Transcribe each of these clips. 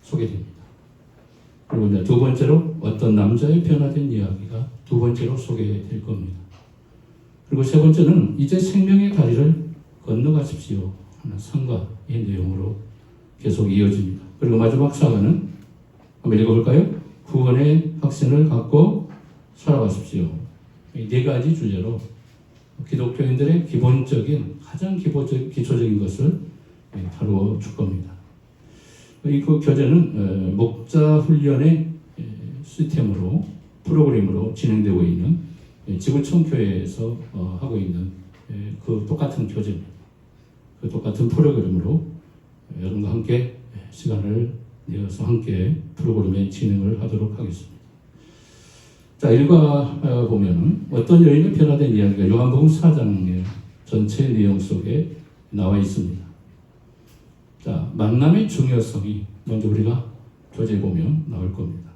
소개됩니다. 그리고 이제 두 번째로 어떤 남자의 변화된 이야기가 두 번째로 소개될 겁니다. 그리고 세 번째는 이제 생명의 다리를 건너가십시오 하는 상과의 내용으로 계속 이어집니다. 그리고 마지막 사과는 한번 읽어볼까요? 구원의 확신을 갖고 살아가십시오. 이 네 가지 주제로 기독교인들의 기본적인 가장 기초적인 것을 다루어 줄 겁니다. 그 교재는 목자 훈련의 시스템으로 프로그램으로 진행되고 있는 지구촌 교회에서 하고 있는 그 똑같은 교재입니다. 그 똑같은 프로그램으로 여러분과 함께 시간을 내어서 함께 프로그램의 진행을 하도록 하겠습니다. 자, 읽어 보면은 어떤 여인의 변화된 이야기가 요한복음 4장의 전체 내용 속에 나와 있습니다. 자, 만남의 중요성이 먼저 우리가 교재에 보면 나올 겁니다.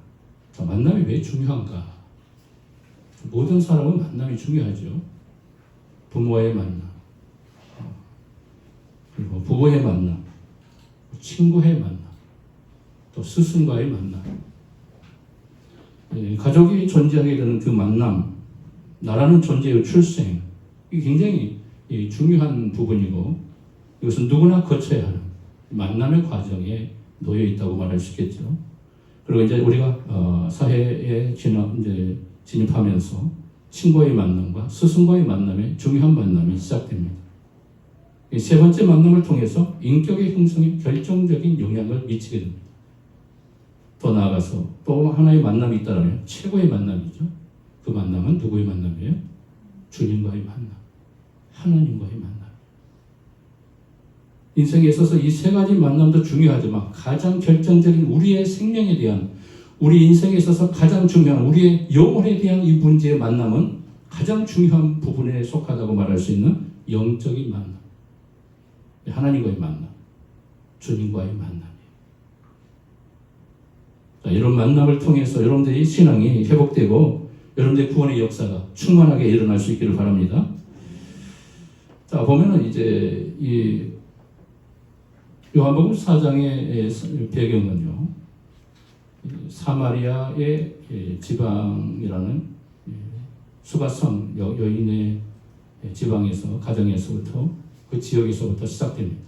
자, 만남이 왜 중요한가? 모든 사람은 만남이 중요하죠. 부모와의 만남, 그리고 부부의 만남, 친구의 만남, 또 스승과의 만남. 가족이 존재하게 되는 그 만남, 나라는 존재의 출생, 이게 굉장히 중요한 부분이고 이것은 누구나 거쳐야 하는 만남의 과정에 놓여 있다고 말할 수 있겠죠. 그리고 이제 우리가 사회에 진입하면서 친구의 만남과 스승과의 만남의 중요한 만남이 시작됩니다. 세 번째 만남을 통해서 인격의 형성에 결정적인 영향을 미치게 됩니다. 더 나아가서 또 하나의 만남이 있다면 최고의 만남이죠. 그 만남은 누구의 만남이에요? 주님과의 만남, 하나님과의 만남. 인생에 있어서 이 세 가지 만남도 중요하지만 가장 결정적인 우리의 생명에 대한, 우리 인생에 있어서 가장 중요한 우리의 영혼에 대한 이 문제의 만남은 가장 중요한 부분에 속하다고 말할 수 있는 영적인 만남, 하나님과의 만남, 주님과의 만남. 자, 이런 만남을 통해서 여러분들의 신앙이 회복되고 여러분들의 구원의 역사가 충만하게 일어날 수 있기를 바랍니다. 자, 보면은 이제 이 요한복음 4장의 배경은요, 사마리아의 지방이라는 수가성 여인의 지방에서, 가정에서부터, 그 지역에서부터 시작됩니다.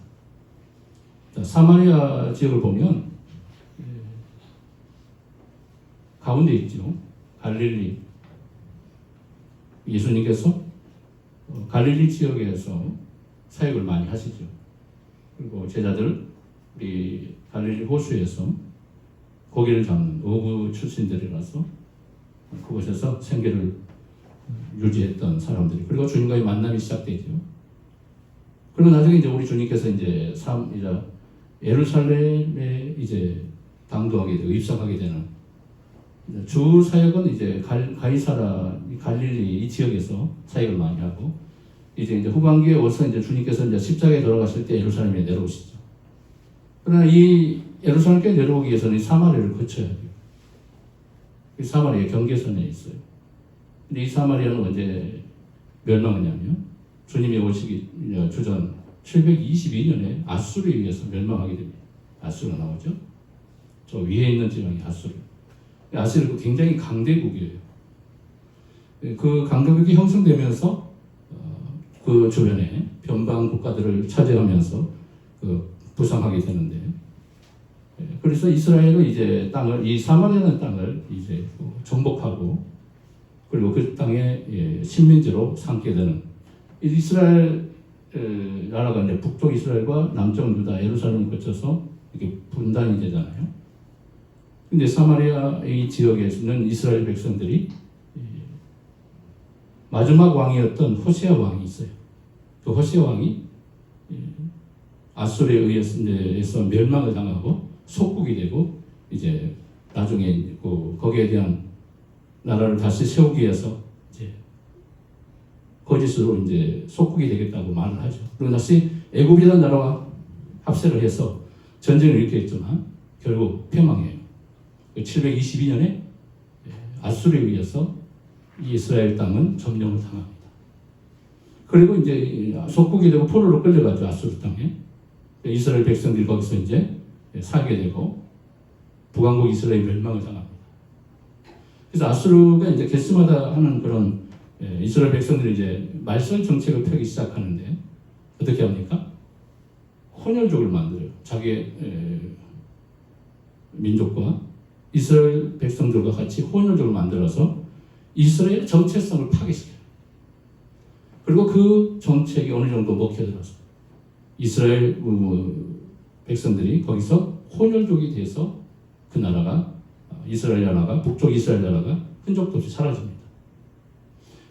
자, 사마리아 지역을 보면 가운데 있죠. 갈릴리. 예수님께서 갈릴리 지역에서 사역을 많이 하시죠. 그리고 제자들, 우리 갈릴리 호수에서 고기를 잡는 어부 출신들이라서 그곳에서 생계를 유지했던 사람들이, 그리고 주님과의 만남이 시작되죠. 그리고 나중에 이제 우리 주님께서 이제 예루살렘에 이제 당도하게 되고 입성하게 되는, 주 사역은 이제 가이사라 갈릴리 이 지역에서 사역을 많이 하고, 이제 후반기에 와서 이제 주님께서 이제 십자가에 돌아가실 때 예루살렘에 내려오시죠. 그러나 이 예루살렘에 내려오기 위해서는 사마리아를 거쳐야 돼요. 이 사마리아 경계선에 있어요. 근데 이 사마리아는 언제 멸망하냐면 주님이 오시기 주전 722년에 아수르에 의해서 멸망하게 됩니다. 아수르가 나오죠. 저 위에 있는 지방이 아수르. 아수르가 굉장히 강대국이에요. 그 강대국이 형성되면서 그 주변에 변방 국가들을 차지하면서 부상하게 되는데, 그래서 이스라엘은 이제 이 사마리아라는 땅을 이제 정복하고, 그리고 그 땅에 식민지로 삼게 되는, 이스라엘 나라가 이제 북쪽 이스라엘과 남쪽 유다 예루살렘을 거쳐서 이렇게 분단이 되잖아요. 근데 사마리아 이 지역에서는 이스라엘 백성들이 마지막 왕이었던 호세아 왕이 있어요. 그 호세아 왕이 아수르에 의해서 멸망을 당하고 속국이 되고, 이제 나중에 거기에 대한 나라를 다시 세우기 위해서 이제 거짓으로 이제 속국이 되겠다고 말을 하죠. 그리고 다시 애굽이라는 나라와 합세를 해서 전쟁을 일으켰지만 결국 패망해요. 722년에 아수르에 의해서 이스라엘 땅은 점령을 당합니다. 그리고 이제 속국이 되고 포로로 끌려가죠. 아수르 땅에. 이스라엘 백성들이 거기서 이제 살게 되고, 북왕국 이스라엘 멸망을 당합니다. 그래서 아수르가 이제 개수마다 하는 그런 이스라엘 백성들이 이제 말살 정책을 펴기 시작하는데 어떻게 합니까? 혼혈족을 만들어요. 자기의 민족과 이스라엘 백성들과 같이 혼혈족을 만들어서 이스라엘 정체성을 파괴시켜요. 그리고 그 정책이 어느 정도 먹혀들어서 이스라엘 백성들이 거기서 혼혈족이 돼서 그 나라가 이스라엘 나라가 북쪽 이스라엘 나라가 흔적도 없이 사라집니다.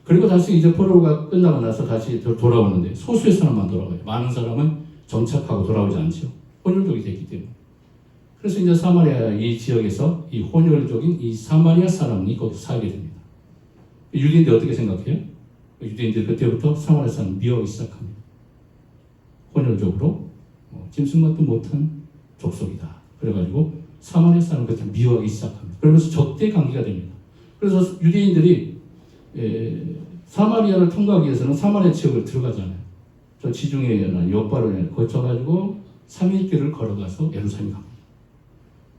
그리고 다시 이제 포로가 끝나고 나서 다시 돌아오는데 소수의 사람만 돌아와요. 많은 사람은 정착하고 돌아오지 않죠. 혼혈족이 됐기 때문에. 그래서 이제 사마리아 이 지역에서 이 혼혈족인 이 사마리아 사람이 거기서 살게 됩니다. 유대인들이 어떻게 생각해요? 유대인들이 그때부터 사마리아 사람을 미워하기 시작합니다. 혼혈족으로 짐승만도 못한 족속이다. 그래가지고 사마리아 사람을 그때 미워하기 시작합니다. 그러면서 적대 관계가 됩니다. 그래서 유대인들이 사마리아를 통과하기 위해서는 사마리아 지역을 들어가잖아요. 저 지중해나 요바를 거쳐가지고 3일길을 걸어가서 예루살렘 갑니다.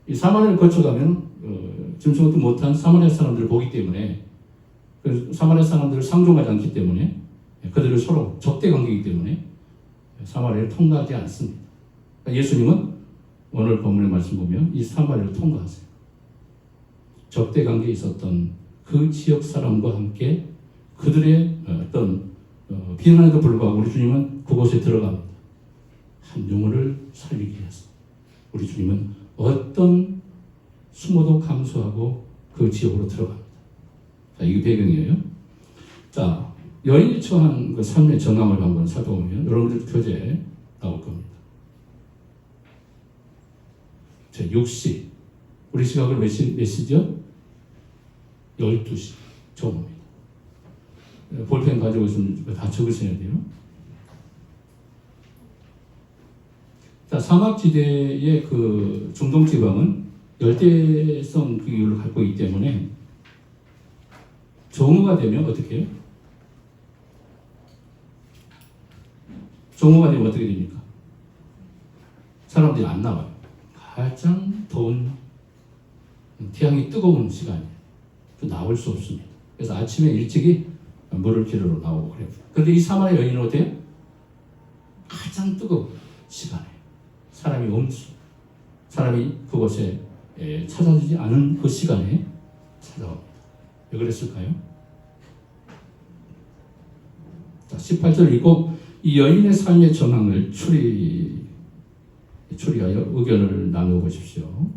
이 사마리아를 거쳐가면 짐승도 못한 사마리아 사람들을 보기 때문에 사마리아 사람들을 상종하지 않기 때문에 그들을 서로 적대 관계이기 때문에 사마리아를 통과하지 않습니다. 그러니까 예수님은 오늘 본문의 말씀 보면 이 사마리아를 통과하세요. 적대 관계에 있었던 그 지역 사람과 함께 그들의 어떤 비난에도 불구하고 우리 주님은 그곳에 들어갑니다. 한 영혼을 살리기 위해서 우리 주님은 어떤 수모도 감수하고 그 지역으로 들어갑니다. 자, 이게 배경이에요. 자, 여인이 처한 그 삶의 정황을 한번 살펴보면 여러분들 교재에 나올 겁니다. 자, 6시. 우리 시각으로 몇 시죠? 12시. 정오입니다. 볼펜 가지고 있으면 다 적으셔야 돼요. 자, 사막지대의 그 중동 지방은 열대성 기후를 갖고 있기 때문에 정오가 되면 어떻게 해요? 정오가 되면 어떻게 됩니까? 사람들이 안 나와요. 가장 더운 태양이 뜨거운 시간이에요. 나올 수 없습니다. 그래서 아침에 일찍이 물을 기르러 나오고 그래요. 그런데 이 사마리아 여인은 어때요? 가장 뜨거운 시간에 사람이 없어. 사람이 그곳에 찾아주지 않은 그 시간에 찾아옵니다. 왜 그랬을까요? 자, 18절 읽고 이 여인의 삶의 전황을 추리하여 의견을 나누어보십시오.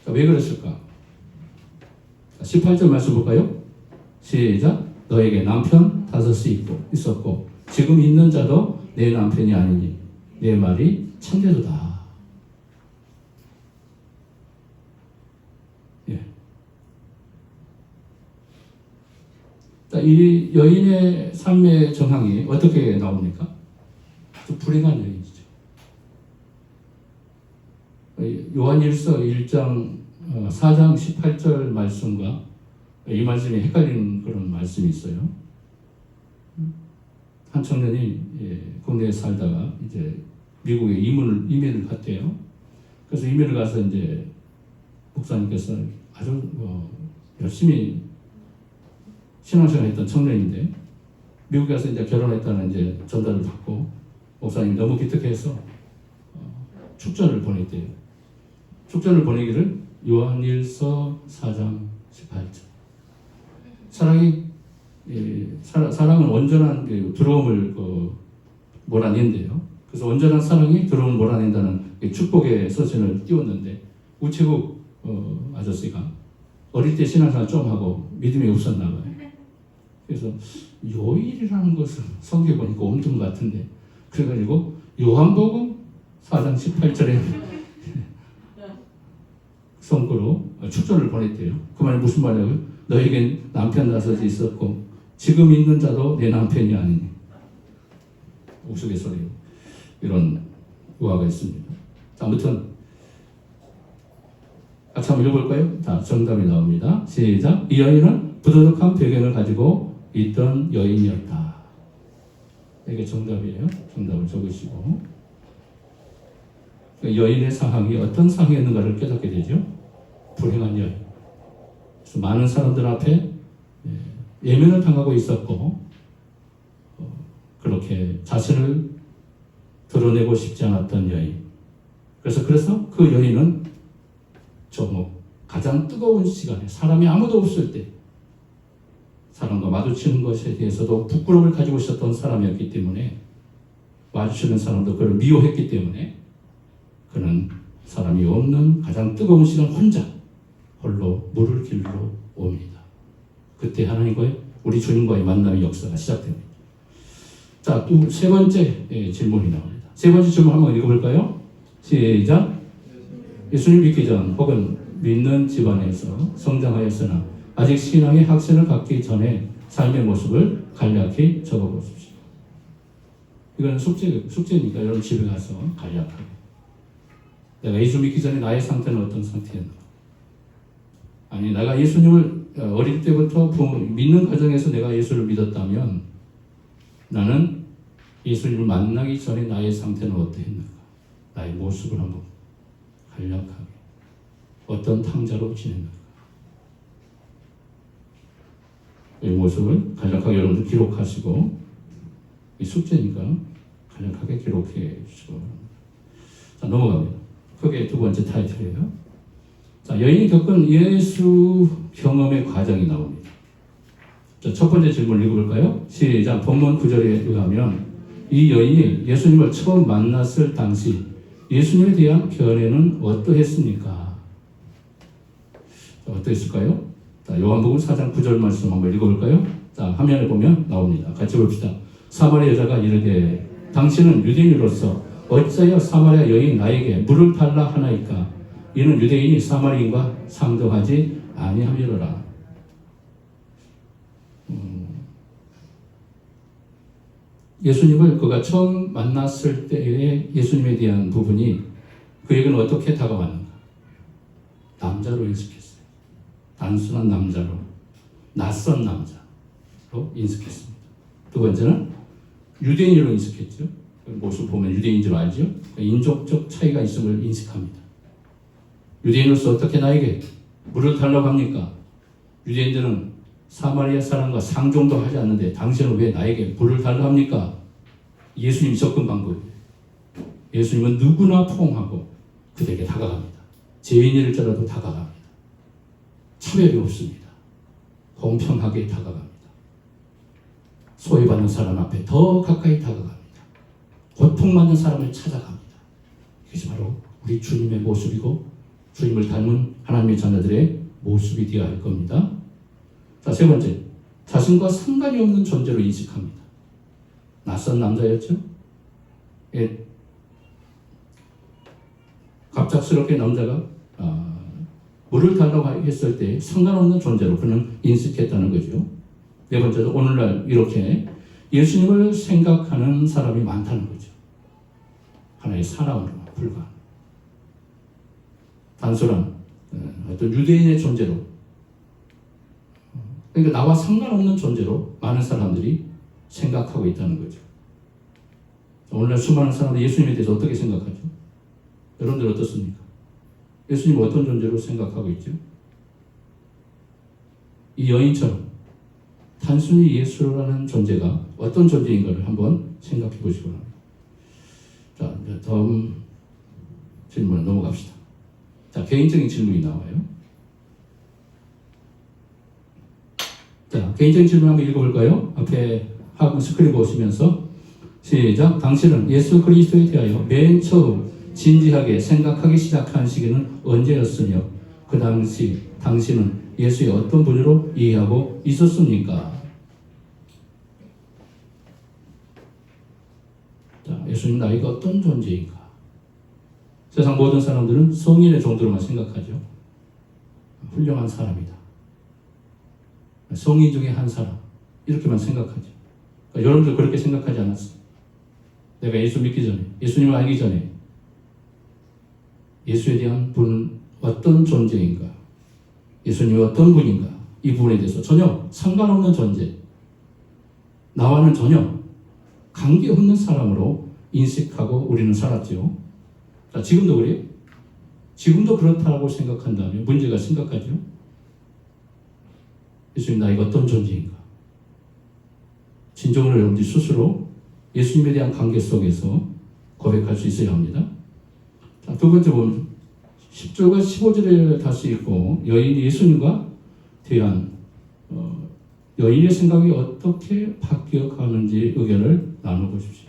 자, 왜 그랬을까? 자, 18절 말씀 볼까요? 시작. 너에게 남편 5이 있었고 지금 있는 자도 내 남편이 아니니 내 말이 참되도다. 예. 자, 이 여인의 삶의 정황이 어떻게 나옵니까? 좀 불행한 여인이죠. 요한일서 1장 4장 18절 말씀과 이 말씀이 헷갈리는 그런 말씀이 있어요. 한 청년이 국내에 살다가 이제 미국에 이민을 갔대요. 그래서 이민을 가서 이제 목사님께서 아주 열심히 신앙생활 했던 청년인데 미국에 가서 이제 결혼했다는 이제 전달을 받고 목사님이 너무 기특해서 축전을 보냈대요. 축전을 보내기를 요한일서 4장 18절. 사랑은 온전한 두려움을 몰아낸대요. 그래서 온전한 사랑이 두려움을 몰아낸다는 축복의 서신을 띄웠는데 우체국 아저씨가 어릴 때 신앙생활 좀 하고 믿음이 없었나 봐요. 그래서 요일이라는 것은 성경에 보니까 없는 것 같은데 그래가지고 요한복음 4장 18절에 성구로 축전을 보냈대요. 그 말이 무슨 말이냐고요? 너에겐 남편 5이 있었고 지금 있는 자도 내 남편이 아니니. 우스갯소리요. 이런 우화가 있습니다. 자, 아무튼 같이 한번 읽어볼까요? 자, 정답이 나옵니다. 시작. 이 여인은 부도덕한 배경을 가지고 있던 여인이었다. 이게 정답이에요. 정답을 적으시고 그 여인의 상황이 어떤 상황이었는가를 깨닫게 되죠. 불행한 여인. 그래서 많은 사람들 앞에 예면을 당하고 있었고 그렇게 자신을 드러내고 싶지 않았던 여인. 그래서 그 여인은 가장 뜨거운 시간에 사람이 아무도 없을 때 사람과 마주치는 것에 대해서도 부끄러움을 가지고 있었던 사람이었기 때문에 마주치는 사람도 그를 미워했기 때문에 그는 사람이 없는 가장 뜨거운 시간 혼자 홀로 물을 길러 옵니다. 그때 하나님과의 우리 주님과의 만남의 역사가 시작됩니다. 자, 또 세 번째 질문이 나옵니다. 세 번째 질문 한번 읽어볼까요? 시작. 예수님 믿기 전 혹은 믿는 집안에서 성장하였으나 아직 신앙의 학생을 갖기 전에 삶의 모습을 간략히 적어보십시오. 이건 숙제니까 여러분 집에 가서 간략하게 내가 예수 믿기 전에 나의 상태는 어떤 상태였나? 아니 내가 예수님을 어릴 때부터 믿는 과정에서 내가 예수를 믿었다면 나는 예수님을 만나기 전에 나의 상태는 어떠했는가? 나의 모습을 한번 간략하게 어떤 탕자로 지냈는가? 이 모습을 간략하게 여러분들 기록하시고 이 숙제니까 간략하게 기록해 주시고 자 넘어갑니다. 그게 두 번째 타이틀이에요. 자 여인이 겪은 예수 경험의 과정이 나옵니다. 자, 첫 번째 질문 읽어볼까요? 시작. 본문 9절에 의하면 이 여인이 예수님을 처음 만났을 당시 예수님에 대한 견해는 어떠했습니까? 어떠했을까요? 자, 요한복음 4장 9절 말씀 한번 읽어볼까요? 자, 화면에 보면 나옵니다. 같이 봅시다. 사마리아 여자가 이르되 당신은 유대인으로서 어찌하여 사마리아 여인 나에게 물을 달라 하나이까? 이는 유대인이 사마리인과 상정하지 아니함이로라. 예수님을 그가 처음 만났을 때의 예수님에 대한 부분이 그에게는 어떻게 다가왔는가? 남자로 인식했어요. 단순한 남자로, 낯선 남자로 인식했습니다. 두 번째는 유대인으로 인식했죠. 모습 보면 유대인인 줄 알죠. 인종적 차이가 있음을 인식합니다. 유대인으로서 어떻게 나에게 물을 달라고 합니까? 유대인들은 사마리아 사람과 상종도 하지 않는데 당신은 왜 나에게 물을 달라고 합니까? 예수님 접근 방법이에요. 예수님은 누구나 포옹하고 그들에게 다가갑니다. 죄인일지라도 다가갑니다. 차별이 없습니다. 공평하게 다가갑니다. 소외받는 사람 앞에 더 가까이 다가갑니다. 고통받는 사람을 찾아갑니다. 이것이 바로 우리 주님의 모습이고 주님을 닮은 하나님의 자녀들의 모습이 되어야 할 겁니다. 자, 세 번째, 자신과 상관이 없는 존재로 인식합니다. 낯선 남자였죠? 예. 갑작스럽게 남자가 물을 달라고 했을 때 상관없는 존재로 그는 인식했다는 거죠. 네 번째로 오늘날 이렇게 예수님을 생각하는 사람이 많다는 거죠. 하나의 사람으로 불과한 단순한 어떤 유대인의 존재로, 그러니까 나와 상관없는 존재로 많은 사람들이 생각하고 있다는 거죠. 오늘날 수많은 사람들이 예수님에 대해서 어떻게 생각하죠? 여러분들 어떻습니까? 예수님 어떤 존재로 생각하고 있죠? 이 여인처럼 단순히 예수라는 존재가 어떤 존재인가를 한번 생각해 보시기 바랍니다. 자, 다음 질문으로 넘어갑시다. 자, 개인적인 질문이 나와요. 자, 개인적인 질문 한번 읽어볼까요? 앞에 학원 스크린 보시면서 시작. 당신은 예수 그리스도에 대하여 맨 처음 진지하게 생각하기 시작한 시기는 언제였으며 그 당시 당신은 예수의 어떤 분으로 이해하고 있었습니까? 자, 예수님 나이가 어떤 존재인가? 세상 모든 사람들은 성인의 정도로만 생각하죠. 훌륭한 사람이다. 성인 중에 한 사람. 이렇게만 생각하죠. 그러니까 여러분들 그렇게 생각하지 않았어요. 내가 예수 믿기 전에, 예수님을 알기 전에 예수에 대한 분은 어떤 존재인가? 예수님이 어떤 분인가? 이 부분에 대해서 전혀 상관없는 존재, 나와는 전혀 관계없는 사람으로 인식하고 우리는 살았죠. 자, 지금도 그래요? 지금도 그렇다고 생각한다면 문제가 심각하죠? 예수님 나에게 어떤 존재인가? 진정으로 여러분들이 스스로 예수님에 대한 관계 속에서 고백할 수 있어야 합니다. 자, 두 번째 보면 10절과 15절에 다시 읽고 여인이 예수님과 대한 여인의 생각이 어떻게 바뀌어가는지 의견을 나눠보십시오.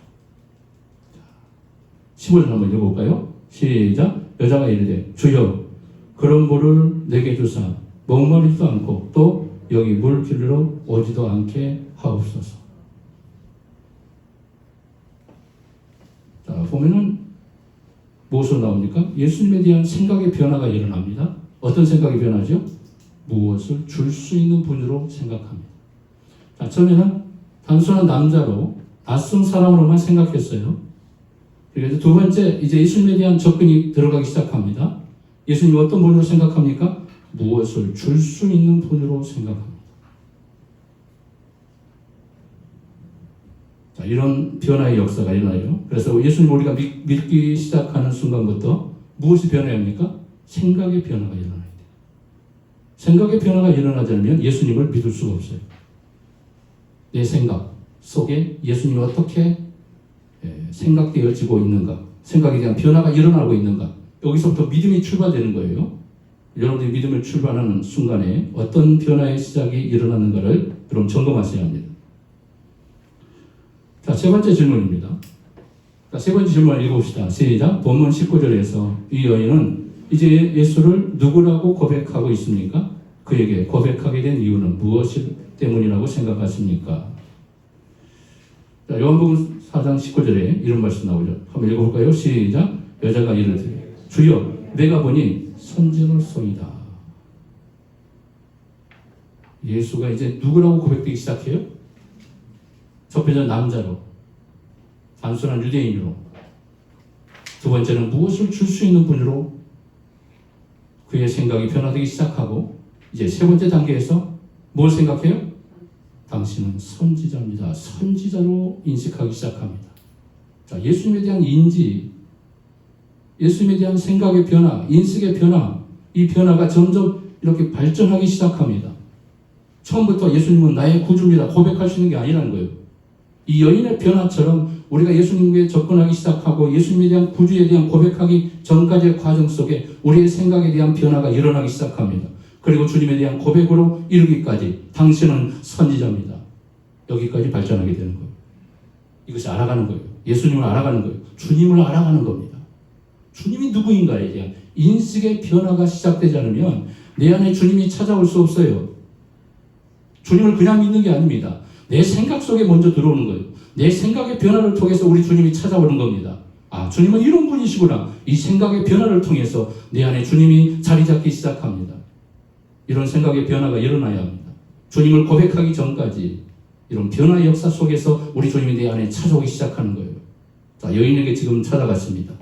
15절 한번 읽어볼까요? 시작. 여자가 이르되 주여 그런 물을 내게 주사 목마르지도 않고 또 여기 물 길러 오지도 않게 하옵소서. 자, 보면은 무엇으로 나옵니까? 예수님에 대한 생각의 변화가 일어납니다. 어떤 생각이 변하죠? 무엇을 줄 수 있는 분으로 생각합니다. 자, 처음에는 단순한 남자로 낯선 사람으로만 생각했어요. 그래서 두 번째, 이제 예수님에 대한 접근이 들어가기 시작합니다. 예수님 어떤 분으로 생각합니까? 무엇을 줄 수 있는 분으로 생각합니다. 자, 이런 변화의 역사가 일어나요. 그래서 예수님 우리가 믿기 시작하는 순간부터 무엇이 변해야 합니까? 생각의 변화가 일어나야 돼요. 생각의 변화가 일어나지 않으면 예수님을 믿을 수가 없어요. 내 생각 속에 예수님이 어떻게 생각되어지고 있는가, 생각에 대한 변화가 일어나고 있는가, 여기서부터 믿음이 출발되는 거예요. 여러분들이 믿음을 출발하는 순간에 어떤 변화의 시작이 일어나는가를 여러분 점검하셔야 합니다. 자, 세 번째 질문입니다. 자, 세 번째 질문을 읽어봅시다. 시작. 본문 19절에서 이 여인은 이제 예수를 누구라고 고백하고 있습니까? 그에게 고백하게 된 이유는 무엇이 때문이라고 생각하십니까? 자, 요한복음 4장 19절에 이런 말씀 나오죠. 한번 읽어볼까요? 시작. 여자가 이르되 주여 내가 보니 선지자로소이다. 예수가 이제 누구라고 고백되기 시작해요? 첫 번째는 남자로, 단순한 유대인으로, 두 번째는 무엇을 줄 수 있는 분으로 그의 생각이 변화되기 시작하고, 이제 세 번째 단계에서 뭘 생각해요? 당신은 선지자입니다. 선지자로 인식하기 시작합니다. 자, 예수님에 대한 인지, 예수님에 대한 생각의 변화, 인식의 변화, 이 변화가 점점 이렇게 발전하기 시작합니다. 처음부터 예수님은 나의 구주입니다 고백할 수 있는 게 아니라는 거예요. 이 여인의 변화처럼 우리가 예수님께 접근하기 시작하고 예수님에 대한 구주에 대한 고백하기 전까지의 과정 속에 우리의 생각에 대한 변화가 일어나기 시작합니다. 그리고 주님에 대한 고백으로 이르기까지 당신은 선지자입니다. 여기까지 발전하게 되는 거예요. 이것이 알아가는 거예요. 예수님을 알아가는 거예요. 주님을 알아가는 겁니다. 주님이 누구인가에 대한 인식의 변화가 시작되지 않으면 내 안에 주님이 찾아올 수 없어요. 주님을 그냥 믿는 게 아닙니다. 내 생각 속에 먼저 들어오는 거예요. 내 생각의 변화를 통해서 우리 주님이 찾아오는 겁니다. 아, 주님은 이런 분이시구나. 이 생각의 변화를 통해서 내 안에 주님이 자리 잡기 시작합니다. 이런 생각의 변화가 일어나야 합니다. 주님을 고백하기 전까지 이런 변화의 역사 속에서 우리 주님이 내 안에 찾아오기 시작하는 거예요. 자, 여인에게 지금 찾아갔습니다.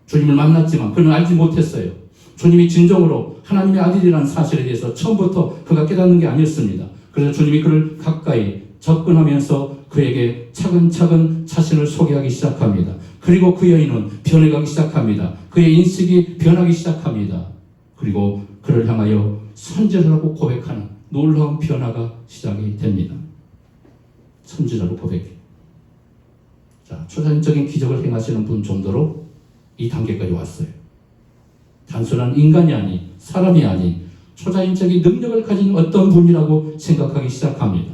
주님을 만났지만 그는 알지 못했어요. 주님이 진정으로 하나님의 아들이라는 사실에 대해서 처음부터 그가 깨닫는 게 아니었습니다. 그래서 주님이 그를 가까이 접근하면서 그에게 차근차근 자신을 소개하기 시작합니다. 그리고 그 여인은 변해가기 시작합니다. 그의 인식이 변하기 시작합니다. 그리고 그를 향하여 선지자라고 고백하는 놀라운 변화가 시작이 됩니다. 선지자로 고백해요. 자, 초자연적인 기적을 행하시는 분 정도로 이 단계까지 왔어요. 단순한 인간이 아닌, 사람이 아닌 초자연적인 능력을 가진 어떤 분이라고 생각하기 시작합니다.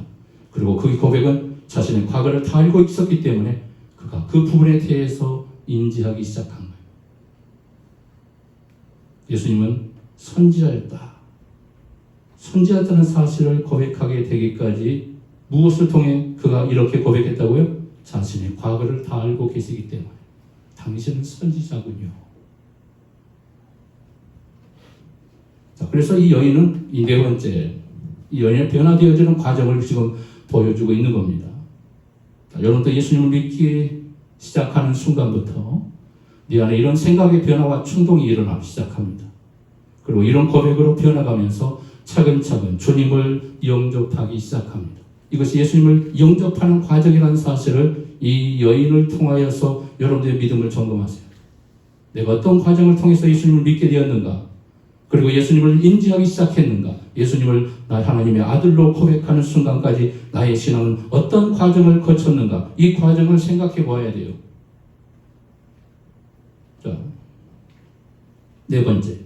그리고 그 고백은 자신의 과거를 다 알고 있었기 때문에 그가 그 부분에 대해서 인지하기 시작한 거예요. 예수님은 선지자였다. 선지자였다는 사실을 고백하게 되기까지 무엇을 통해 그가 이렇게 고백했다고요? 자신의 과거를 다 알고 계시기 때문에 당신은 선지자군요. 자, 그래서 이 여인은 이 네 번째, 이 여인의 변화되어지는 과정을 지금 보여주고 있는 겁니다. 자, 여러분도 예수님을 믿기 시작하는 순간부터 네 안에 이런 생각의 변화와 충동이 일어나기 시작합니다. 그리고 이런 고백으로 변화가면서 차근차근 주님을 영접하기 시작합니다. 이것이 예수님을 영접하는 과정이라는 사실을 이 여인을 통하여서 여러분들의 믿음을 점검하세요. 내가 어떤 과정을 통해서 예수님을 믿게 되었는가? 그리고 예수님을 인지하기 시작했는가? 예수님을 나 하나님의 아들로 고백하는 순간까지 나의 신앙은 어떤 과정을 거쳤는가? 이 과정을 생각해 보아야 돼요. 자, 네 번째.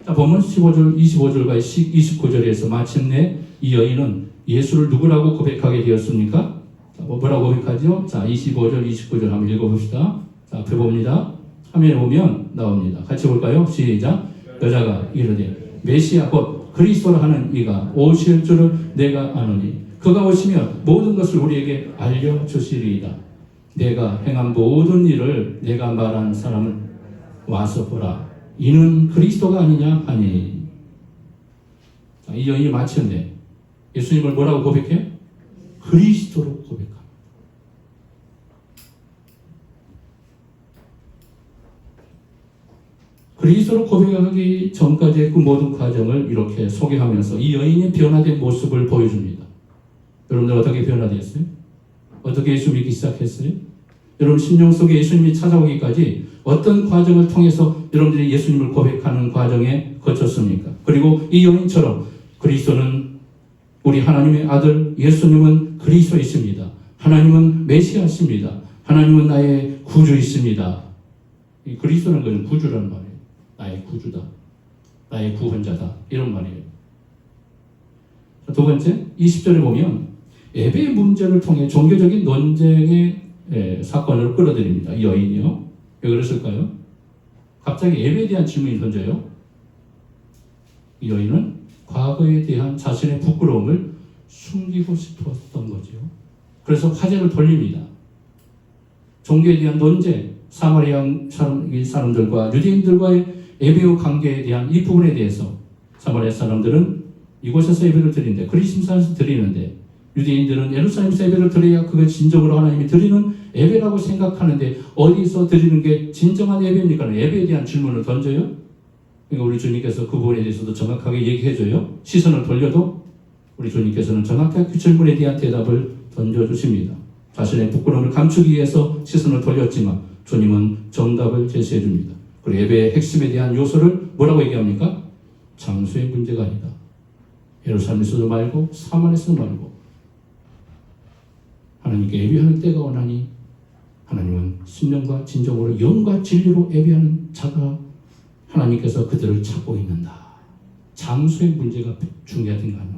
자, 보면 15절, 25절과 29절에서 마침내 이 여인은 예수를 누구라고 고백하게 되었습니까? 자, 뭐라고 고백하죠? 자, 25절, 29절 한번 읽어봅시다. 자, 앞에 봅니다. 화면에 보면 나옵니다. 같이 볼까요? 시작. 여자가 이르되 메시아 곧 그리스도라 하는 이가 오실 줄을 내가 아노니 그가 오시면 모든 것을 우리에게 알려주시리이다. 내가 행한 모든 일을 내가 말한 사람을 와서 보라. 이는 그리스도가 아니냐 하니. 자, 이 여인이 마침내 예수님을 뭐라고 고백해요? 그리스도로 고백합니다. 그리스도로 고백하기 전까지의 그 모든 과정을 이렇게 소개하면서 이 여인의 변화된 모습을 보여줍니다. 여러분들 어떻게 변화됐어요? 어떻게 예수 믿기 시작했어요? 여러분 심령 속에 예수님이 찾아오기까지 어떤 과정을 통해서 여러분들이 예수님을 고백하는 과정에 거쳤습니까? 그리고 이 여인처럼 그리스도는 우리 하나님의 아들 예수님은 그리스도이십니다. 하나님은 메시아십니다. 하나님은 나의 구주이십니다. 이 그리스도는 것은 구주라는 말이에요. 나의 구주다. 나의 구원자다. 이런 말이에요. 두 번째, 20절에 보면 예배의 문제를 통해 종교적인 논쟁의 사건을 끌어들입니다. 이 여인이요. 왜 그랬을까요? 갑자기 예배에 대한 질문이 던져요. 이 여인은 과거에 대한 자신의 부끄러움을 숨기고 싶었던 거죠. 그래서 화제를 돌립니다. 종교에 대한 논쟁, 사마리아 사람들과 유대인들과의 예배의 관계에 대한 이 부분에 대해서 사마리아 사람들은 이곳에서 예배를 드리는데 그리심산에서 드리는데 유대인들은 예루살렘에서 예배를 드려야 그걸 진정으로 하나님이 드리는 예배라고 생각하는데 어디서 드리는 게 진정한 예배입니까? 예배에 대한 질문을 던져요. 그러니까 우리 주님께서 그 부분에 대해서도 정확하게 얘기해줘요. 시선을 돌려도 우리 주님께서는 정확하게 그 질문에 대한 대답을 던져주십니다. 자신의 부끄러움을 감추기 위해서 시선을 돌렸지만 주님은 정답을 제시해 줍니다. 그리고 예배의 핵심에 대한 요소를 뭐라고 얘기합니까? 장소의 문제가 아니다. 예루살렘에서도 말고 사마리아에서도 말고 하나님께 예배하는 때가 오나니 하나님은 심령과 진정으로 영과 진리로 예배하는 자가 하나님께서 그들을 찾고 있는다. 장소의 문제가 중요하든가 하는.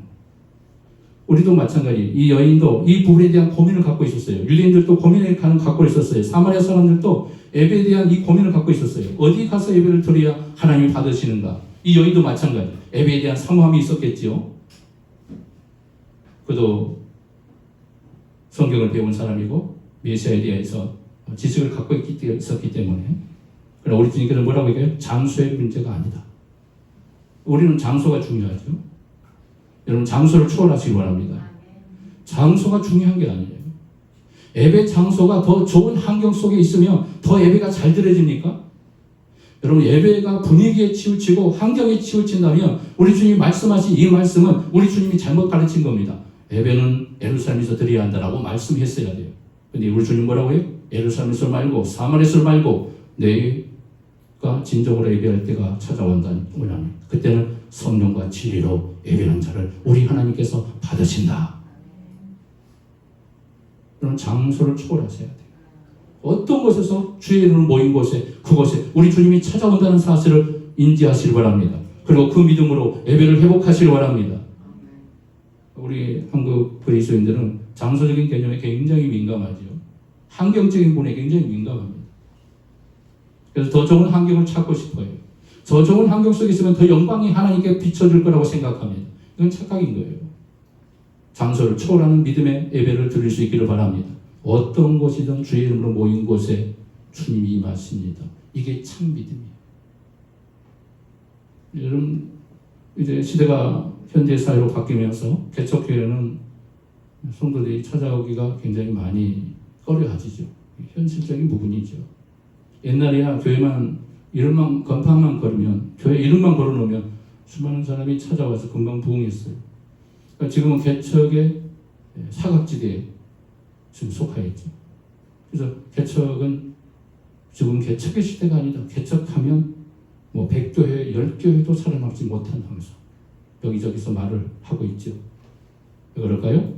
우리도 마찬가지. 이 여인도 이 부분에 대한 고민을 갖고 있었어요. 유대인들도 고민을 갖고 있었어요. 사마리아 사람들도 예배에 대한 이 고민을 갖고 있었어요. 어디 가서 예배를 드려야 하나님이 받으시는가? 이 여인도 마찬가지. 예배에 대한 사모함이 있었겠지요. 그도 성경을 배운 사람이고 메시아에 대해서 지식을 갖고 있었기 때문에 그러나 우리 주님께서는 뭐라고 얘기해요? 장소의 문제가 아니다. 우리는 장소가 중요하죠. 여러분 장소를 초월하시기 바랍니다. 장소가 중요한 게 아니에요. 예배 장소가 더 좋은 환경 속에 있으면 더 예배가 잘 드려집니까? 여러분 예배가 분위기에 치우치고 환경에 치우친다면 우리 주님이 말씀하신 이 말씀은 우리 주님이 잘못 가르친 겁니다. 예배는 예루살렘에서 드려야 한다라고 말씀했어야 돼요. 근데 우리 주님 뭐라고 해요? 예루살렘에서 말고 사마리아에서 말고 내가 진정으로 예배할 때가 찾아온다니 그때는 성령과 진리로 예배하는 자를 우리 하나님께서 받으신다. 그런 장소를 초월하셔야 돼요. 어떤 곳에서 주의 이름을 모인 곳에 그곳에 우리 주님이 찾아온다는 사실을 인지하시기 바랍니다. 그리고 그 믿음으로 예배를 회복하시기 바랍니다. 우리 한국 그리스도인들은 장소적인 개념에 굉장히 민감하죠. 환경적인 부분에 굉장히 민감합니다. 그래서 더 좋은 환경을 찾고 싶어요. 더 좋은 환경 속에 있으면 더 영광이 하나님께 비춰질 거라고 생각합니다. 이건 착각인 거예요. 장소를 초월하는 믿음의 예배를 드릴 수 있기를 바랍니다. 어떤 곳이든 주의 이름으로 모인 곳에 주님이 임하십니다. 이게 참 믿음이에요. 여러분 이제 시대가 현대 사회로 바뀌면서 개척교회는 성도들이 찾아오기가 굉장히 많이 꺼려하지죠. 현실적인 부분이죠. 옛날에야 교회만 이름만 건판만 걸으면 교회 이름만 걸어놓으면 수많은 사람이 찾아와서 금방 부흥했어요. 그러니까 지금은 개척의 사각지대에 지금 속하였죠. 그래서 개척은 지금 개척의 시대가 아니다. 개척하면 뭐 100교회, 10교회도 살아남지 못한다면서 여기저기서 말을 하고 있죠. 왜 그럴까요?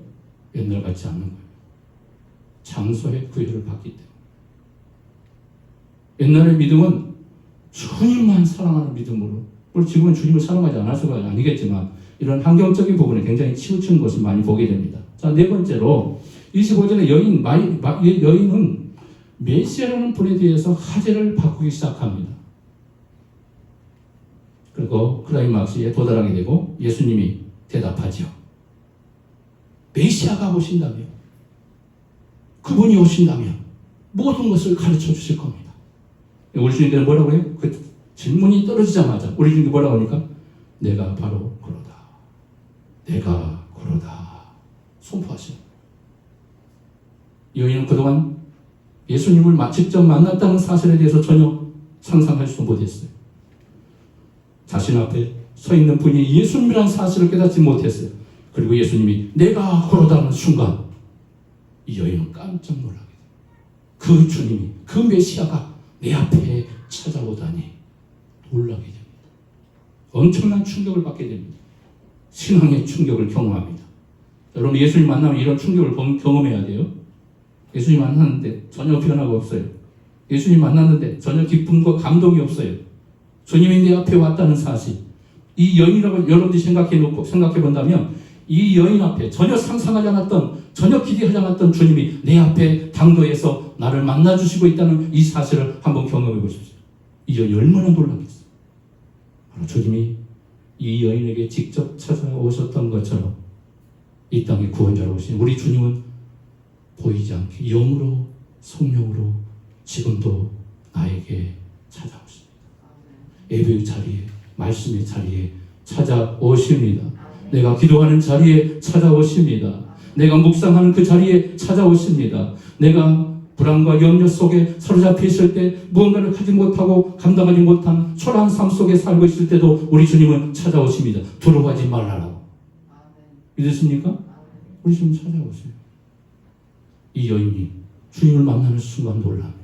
옛날 같지 않는 거예요. 장소의 구애를 받기 때문에. 옛날의 믿음은 주님만 사랑하는 믿음으로, 물론 지금은 주님을 사랑하지 않아서가 아니겠지만 이런 환경적인 부분에 굉장히 치우친 것을 많이 보게 됩니다. 자, 네 번째로 25절에 여인은 메시아라는 분에 대해서 화제를 바꾸기 시작합니다. 그리고 클라이막스에 도달하게 되고 예수님이 대답하죠. 메시아가 오신다며, 그분이 오신다면 모든 것을 가르쳐 주실 겁니다. 우리 주님께는 뭐라고 해요? 그 질문이 떨어지자마자 우리 주님이 뭐라고 하니까 내가 바로 그러다. 내가 그러다. 선포하시는 거예요. 여인은 그동안 예수님을 직접 만났다는 사실에 대해서 전혀 상상할 수 못했어요. 자신 앞에 서 있는 분이 예수님이라는 사실을 깨닫지 못했어요. 그리고 예수님이 내가 그러다는 순간 이 여인은 깜짝 놀라게 돼요. 그 주님이, 그 메시아가 내 앞에 찾아오다니 놀라게 됩니다. 엄청난 충격을 받게 됩니다. 신앙의 충격을 경험합니다. 여러분, 예수님 만나면 이런 충격을 경험해야 돼요. 예수님 만났는데 전혀 변화가 없어요. 예수님 만났는데 전혀 기쁨과 감동이 없어요. 주님이 내 앞에 왔다는 사실. 이 여인이라고 여러분들이 생각해 본다면 이 여인 앞에 전혀 상상하지 않았던, 전혀 기대하지 않았던 주님이 내 앞에 당도에서 나를 만나주시고 있다는 이 사실을 한번 경험해 보십시오. 이 여인이 얼마나 놀랐겠어요. 바로 주님이 이 여인에게 직접 찾아오셨던 것처럼 이 땅에 구원자로 오신 우리 주님은 보이지 않게 영으로, 성령으로 지금도 나에게 찾아오십니다. 예배의 자리에, 말씀의 자리에 찾아오십니다. 내가 기도하는 자리에 찾아오십니다. 내가 묵상하는 그 자리에 찾아오십니다. 내가 불안과 염려 속에 사로잡혀 있을 때 무언가를 하지 못하고 감당하지 못한 초라한 삶 속에 살고 있을 때도 우리 주님은 찾아오십니다. 두려워하지 말라라고. 믿으십니까? 우리 주님 찾아오세요. 이 여인이 주님을 만나는 순간 놀랍니다.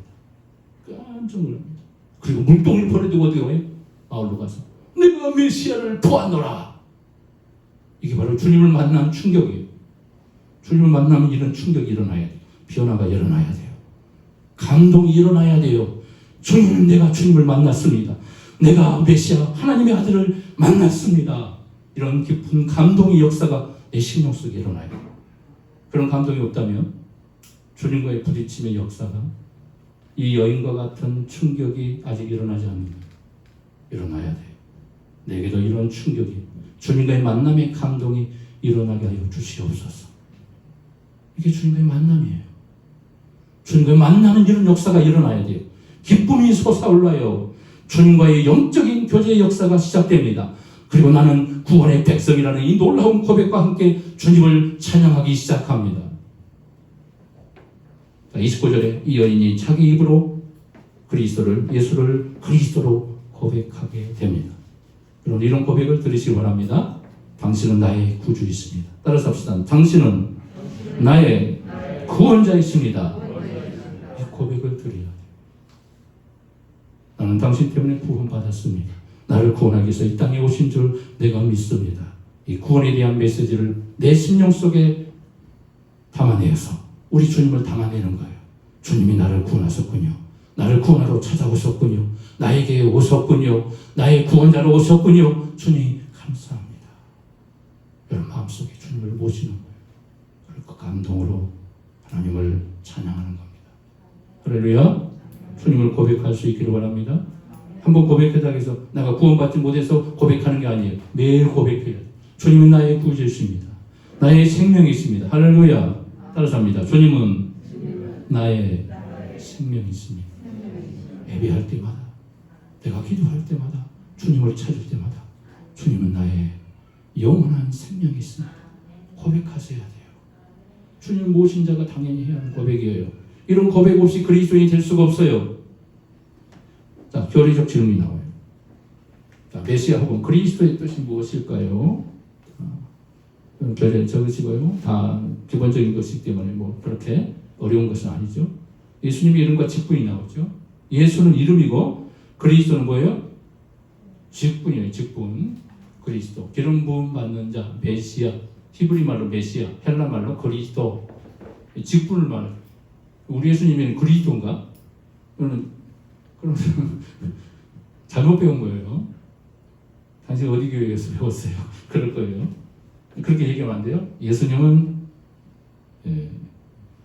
깜짝 놀랍니다. 그리고 물동을 버려두고 어디 가요? 마을로 가서 내가 메시아를 보았노라. 이게 바로 주님을 만난 충격이에요. 주님을 만나면 이런 충격이 일어나야 돼요. 변화가 일어나야 돼요. 감동이 일어나야 돼요. 주님, 내가 주님을 만났습니다. 내가 메시아 하나님의 아들을 만났습니다. 이런 깊은 감동의 역사가 내 심령 속에 일어나요. 그런 감동이 없다면 주님과의 부딪힘의 역사가 이 여인과 같은 충격이 아직 일어나지 않는다. 일어나야 돼요. 내게도 이런 충격이, 주님과의 만남의 감동이 일어나게 하여 주시옵소서. 이게 주님과의 만남이에요. 주님과의 만나는 이런 역사가 일어나야 돼요. 기쁨이 솟아올라요. 주님과의 영적인 교제의 역사가 시작됩니다. 그리고 나는 구원의 백성이라는 이 놀라운 고백과 함께 주님을 찬양하기 시작합니다. 29절에 이 여인이 자기 입으로 예수를 그리스도로 고백하게 됩니다. 여러분, 이런 고백을 들으시기 바랍니다. 당신은 나의 구주이십니다. 따라서 합시다. 당신은 나의 구원자이십니다. 이 고백을 드려야 돼요. 나는 당신 때문에 구원받았습니다. 나를 구원하기 위해서 이 땅에 오신 줄 내가 믿습니다. 이 구원에 대한 메시지를 내 심령 속에 담아내서 우리 주님을 담아내는 거예요. 주님이 나를 구원하셨군요. 나를 구원하러 찾아오셨군요. 나에게 오셨군요. 나의 구원자로 오셨군요. 주님 감사합니다. 여러분 마음속에 주님을 모시는 거예요. 그리고 감동으로 하나님을 찬양하는 겁니다. 할렐루야. 주님을 고백할 수 있기를 바랍니다. 한번 고백하다 해서 내가 구원받지 못해서 고백하는 게 아니에요. 매일 고백해야 돼요. 주님은 나의 구주이십니다. 나의 생명이십니다. 할렐루야. 따라서 합니다. 주님은 나의 생명이십니다. 예배할 때마다, 내가 기도할 때마다, 주님을 찾을 때마다 주님은 나의 영원한 생명이십니다. 고백하셔야 돼요. 주님 모신 자가 당연히 해야 하는 고백이에요. 이런 고백 없이 그리스도인이 될 수가 없어요. 자, 교리적 질문이 나와요. 자, 메시아 혹은 그리스도의 뜻이 무엇일까요? 교재 적으시고요. 다 기본적인 것이기 때문에 뭐 그렇게 어려운 것은 아니죠. 예수님의 이름과 직분이 나오죠. 예수는 이름이고 그리스도는 뭐예요? 직분이에요. 직분. 그리스도. 기름 부음 받는 자, 메시아. 히브리 말로 메시아, 헬라 말로 그리스도. 직분을 말해요. 우리 예수님이 그리스도인가? 그럼 잘못 배운 거예요. 당신 어디 교회에서 배웠어요? 그럴 거예요. 그렇게 얘기하면 안 돼요. 예수님은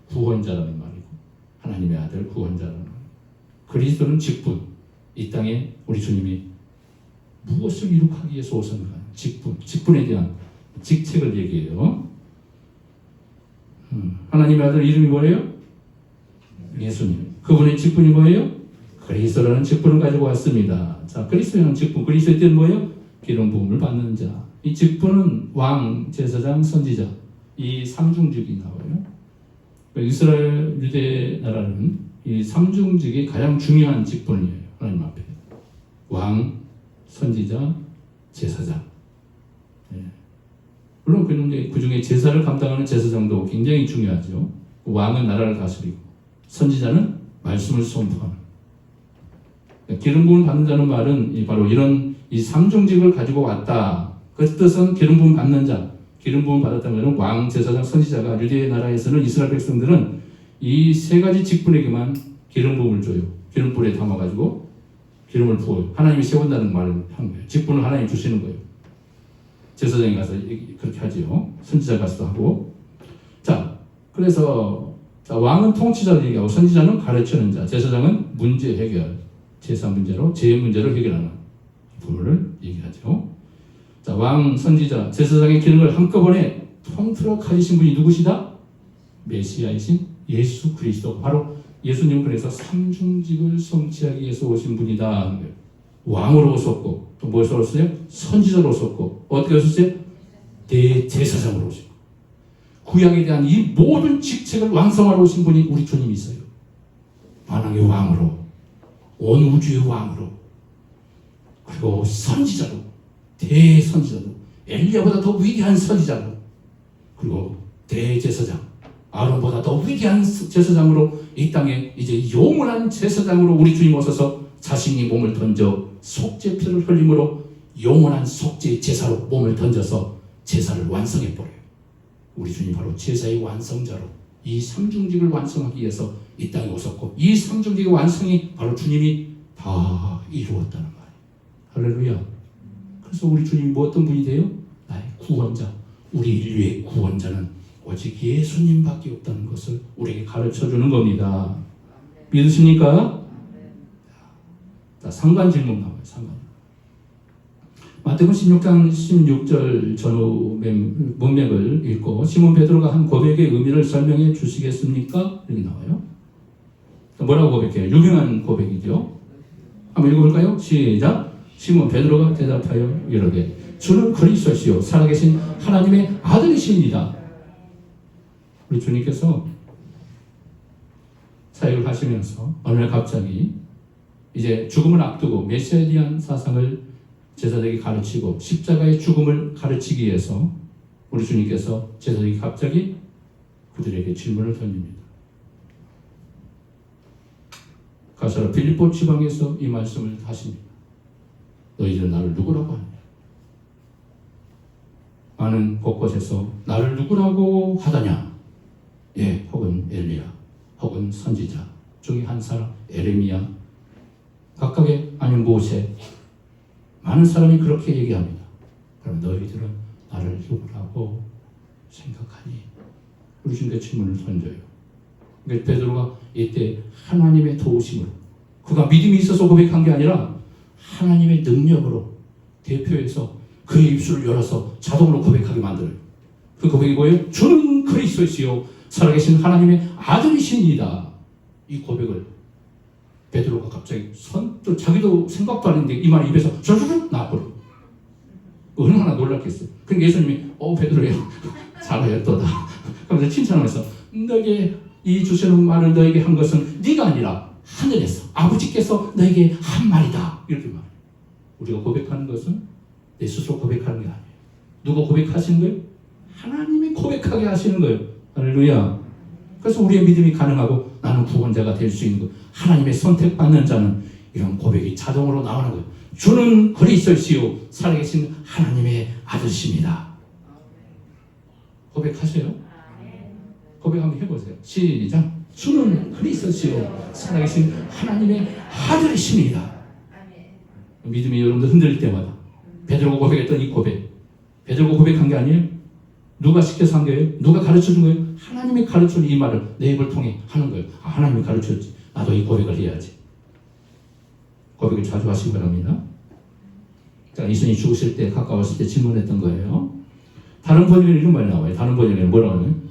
구원자라는 말이고 하나님의 아들 구원자라는 말. 그리스도는 직분. 이 땅에 우리 주님이 무엇을 이룩하기 위해서 오셨는가? 직분. 직분에 대한 직책을 얘기해요. 하나님의 아들 이름이 뭐예요? 예수님. 그분의 직분이 뭐예요? 그리스도라는 직분을 가지고 왔습니다. 자, 그리스도라는 직분. 그리스도의 뜻은 뭐예요? 기름 부음을 받는 자. 이 직분은 왕, 제사장, 선지자. 이 삼중직이 나와요. 이스라엘 유대 나라는 이 삼중직이 가장 중요한 직분이에요. 하나님 앞에. 왕, 선지자, 제사장. 물론 그 중에 제사를 감당하는 제사장도 굉장히 중요하죠. 왕은 나라를 다스리고 선지자는 말씀을 선포하는. 기름 부음을 받는다는 말은 바로 이런 이 삼중직을 가지고 왔다. 그 뜻은 기름 부음 받는 자, 기름 부음 받았다면 왕, 제사장, 선지자가 유대 나라에서는 이스라엘 백성들은 이 세 가지 직분에게만 기름 부음을 줘요. 기름불에 담아가지고 기름을 부어요. 하나님이 세운다는 말을 한 거예요. 직분을 하나님이 주시는 거예요. 제사장이 가서 그렇게 하지요. 선지자 가서도 하고. 자, 그래서 왕은 통치자를 얘기하고 선지자는 가르치는 자, 제사장은 문제 해결, 제사 문제로 제 문제를 해결하는 부분을 얘기하죠. 자, 왕, 선지자, 제사장의 기능을 한꺼번에 통틀어 가지신 분이 누구시다? 메시아이신 예수 그리스도. 바로 예수님은 그래서 삼중직을 성취하기 위해서 오신 분이다. 왕으로 오셨고 또 무엇으로 오셨어요? 선지자로 오셨고 어떻게 오셨어요? 대제사장으로 오시고 구약에 대한 이 모든 직책을 완성하러 오신 분이 우리 주님이세요. 만왕의 왕으로, 온 우주의 왕으로, 그리고 선지자로, 대선지자로, 엘리야보다 더 위대한 선지자로, 그리고 대제사장, 아론보다 더 위대한 제사장으로 이 땅에 이제 영원한 제사장으로 우리 주님 오셔서 자신이 몸을 던져 속죄 피를 흘림으로 영원한 속죄 제사로 몸을 던져서 제사를 완성해버려요. 우리 주님 바로 제사의 완성자로 이 삼중직을 완성하기 위해서 이 땅에 오셨고 이 삼중직의 완성이 바로 주님이 다 이루었다는 말이에요. 할렐루야. 그래서 우리 주님이 뭐 어떤 분이 돼요? 나의 구원자. 우리 인류의 구원자는 오직 예수님밖에 없다는 것을 우리에게 가르쳐주는 겁니다. 믿으십니까? 자, 상관 질문 나와요. 상관. 마태복음 16장 16절 전후 문맥을 읽고 시몬 베드로가 한 고백의 의미를 설명해 주시겠습니까? 이렇게 나와요. 뭐라고 고백해요? 유명한 고백이죠. 한번 읽어볼까요? 시작. 시몬 베드로가 대답하여 이르되 주는 그리스도시요 살아계신 하나님의 아들이십니다. 우리 주님께서 사역을 하시면서 어느 날 갑자기 이제 죽음을 앞두고 메시아에 대한 사상을 제자들에게 가르치고 십자가의 죽음을 가르치기 위해서 우리 주님께서 제자들에게 갑자기 그들에게 질문을 던집니다. 가서라 빌립보 지방에서 이 말씀을 하십니다. 너희들은 나를 누구라고 하느냐? 많은 곳곳에서 나를 누구라고 하더냐? 예, 혹은 엘리야, 혹은 선지자 중에 한 사람, 에레미야, 각각의 아니면 모세, 많은 사람이 그렇게 얘기합니다. 그럼 너희들은 나를 누구라고 생각하니? 우리 주님께 질문을 던져요. 그러니까 베드로가 이때 하나님의 도우심으로 그가 믿음이 있어서 고백한 게 아니라 하나님의 능력으로 대표해서 그의 입술을 열어서 자동으로 고백하게 만들어요. 그 고백이 뭐예요? 주는 그리스도시요 살아계신 하나님의 아들이십니다. 이 고백을 베드로가 갑자기 선뜻 자기도 생각도 안 했는데 이 말이 입에서 쫄쫄 나와버려. 얼마나 놀랐겠어요. 그러니까 예수님이 베드로야 잘하였도다 하면서 칭찬하면서 너에게 이 주시는 말을 너에게 한 것은 네가 아니라 하늘에서 아버지께서 너에게 한 말이다. 이렇게 말해요. 우리가 고백하는 것은 내 스스로 고백하는 게 아니에요. 누가 고백하시는 거예요? 하나님이 고백하게 하시는 거예요. 할렐루야. 그래서 우리의 믿음이 가능하고 나는 구원자가 될 수 있는 것. 하나님의 선택받는 자는 이런 고백이 자동으로 나오는 거예요. 주는 그리스도시요 살아계신 하나님의 아들이십니다. 고백하세요. 고백 한번 해보세요. 시작. 주는 그리스도시요 살아계신 하나님의 아들이십니다. 믿음이 여러분들 흔들릴 때마다 베드로가 고백했던 이 고백, 베드로가 고백한 게 아니에요. 누가 시켜서 한 거예요? 누가 가르쳐준 거예요? 하나님이 가르쳐준 이 말을 내 입을 통해 하는 거예요. 아, 하나님이 가르쳐줬지. 나도 이 고백을 해야지. 고백을 자주 하시기 바랍니다. 자, 예수님이 죽으실 때, 가까웠을 때 질문했던 거예요. 다른 번역에는 이런 말이 나와요. 다른 번역에는 뭐라고 하냐면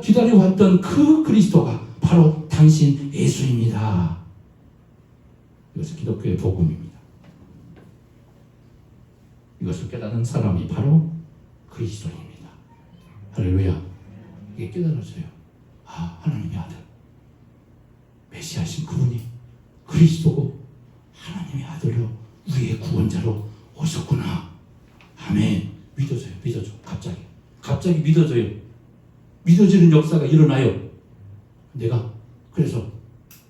기다려왔던 그 그리스도가 바로 당신 예수입니다. 이것이 기독교의 복음입니다. 이것을 깨닫는 사람이 바로 그리스도입니다. 할렐루야. 이게 깨달아져요. 아, 하나님의 아들, 메시아신 그분이 그리스도고 하나님의 아들로 우리의 구원자로 오셨구나. 아멘. 믿어져요. 믿어져. 갑자기 믿어져요. 믿어지는 역사가 일어나요. 내가 그래서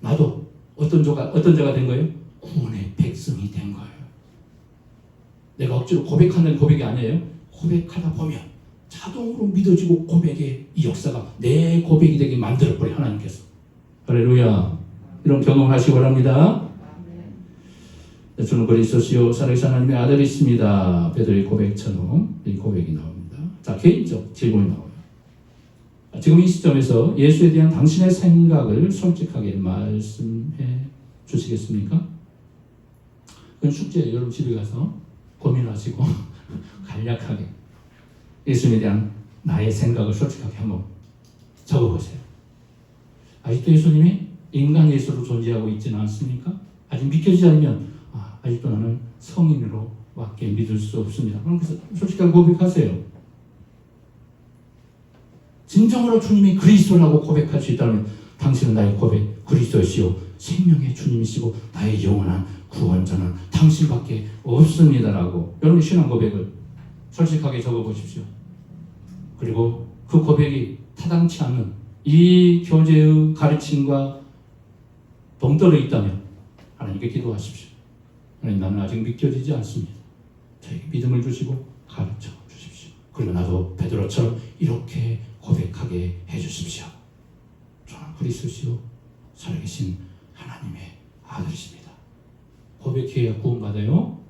나도 어떤 자가 된 거예요? 구원의 백성이 된 거예요. 내가 억지로 고백하는 고백이 아니에요. 고백하다 보면 자동으로 믿어지고 고백의 이 역사가 내 고백이 되게 만들어버려요. 하나님께서. 할렐루야. 이런 경험을 하시기 바랍니다. 주는 그리스도시요 살아계신 하나님의 아들이십니다. 베드로의 고백처럼 이 고백이 나옵니다. 자, 개인적 질문이 나와요. 지금 이 시점에서 예수에 대한 당신의 생각을 솔직하게 말씀해 주시겠습니까? 그건 숙제예요. 여러분 집에 가서 고민하시고 간략하게 예수님에 대한 나의 생각을 솔직하게 한번 적어보세요. 아직도 예수님이 인간 예수로 존재하고 있지는 않습니까? 아직 믿겨지지 않으면 아직도 나는 성인으로 밖에 믿을 수 없습니다. 그럼 솔직하게 고백하세요. 진정으로 주님이 그리스도라고 고백할 수 있다면 당신은 나의 고백 그리스도시요 생명의 주님이시고 나의 영원한 구원자는 당신밖에 없습니다라고 여러분의 신앙 고백을 솔직하게 적어보십시오. 그리고 그 고백이 타당치 않는 이 교제의 가르침과 동떨어 있다면 하나님께 기도하십시오. 하나님, 나는 아직 믿겨지지 않습니다. 저에게 믿음을 주시고 가르쳐 주십시오. 그리고 나도 베드로처럼 이렇게 고백하게 해주십시오. 저는 그리스도시요 살아계신 하나님의 아들이십니다. 고백해야 구원받아요.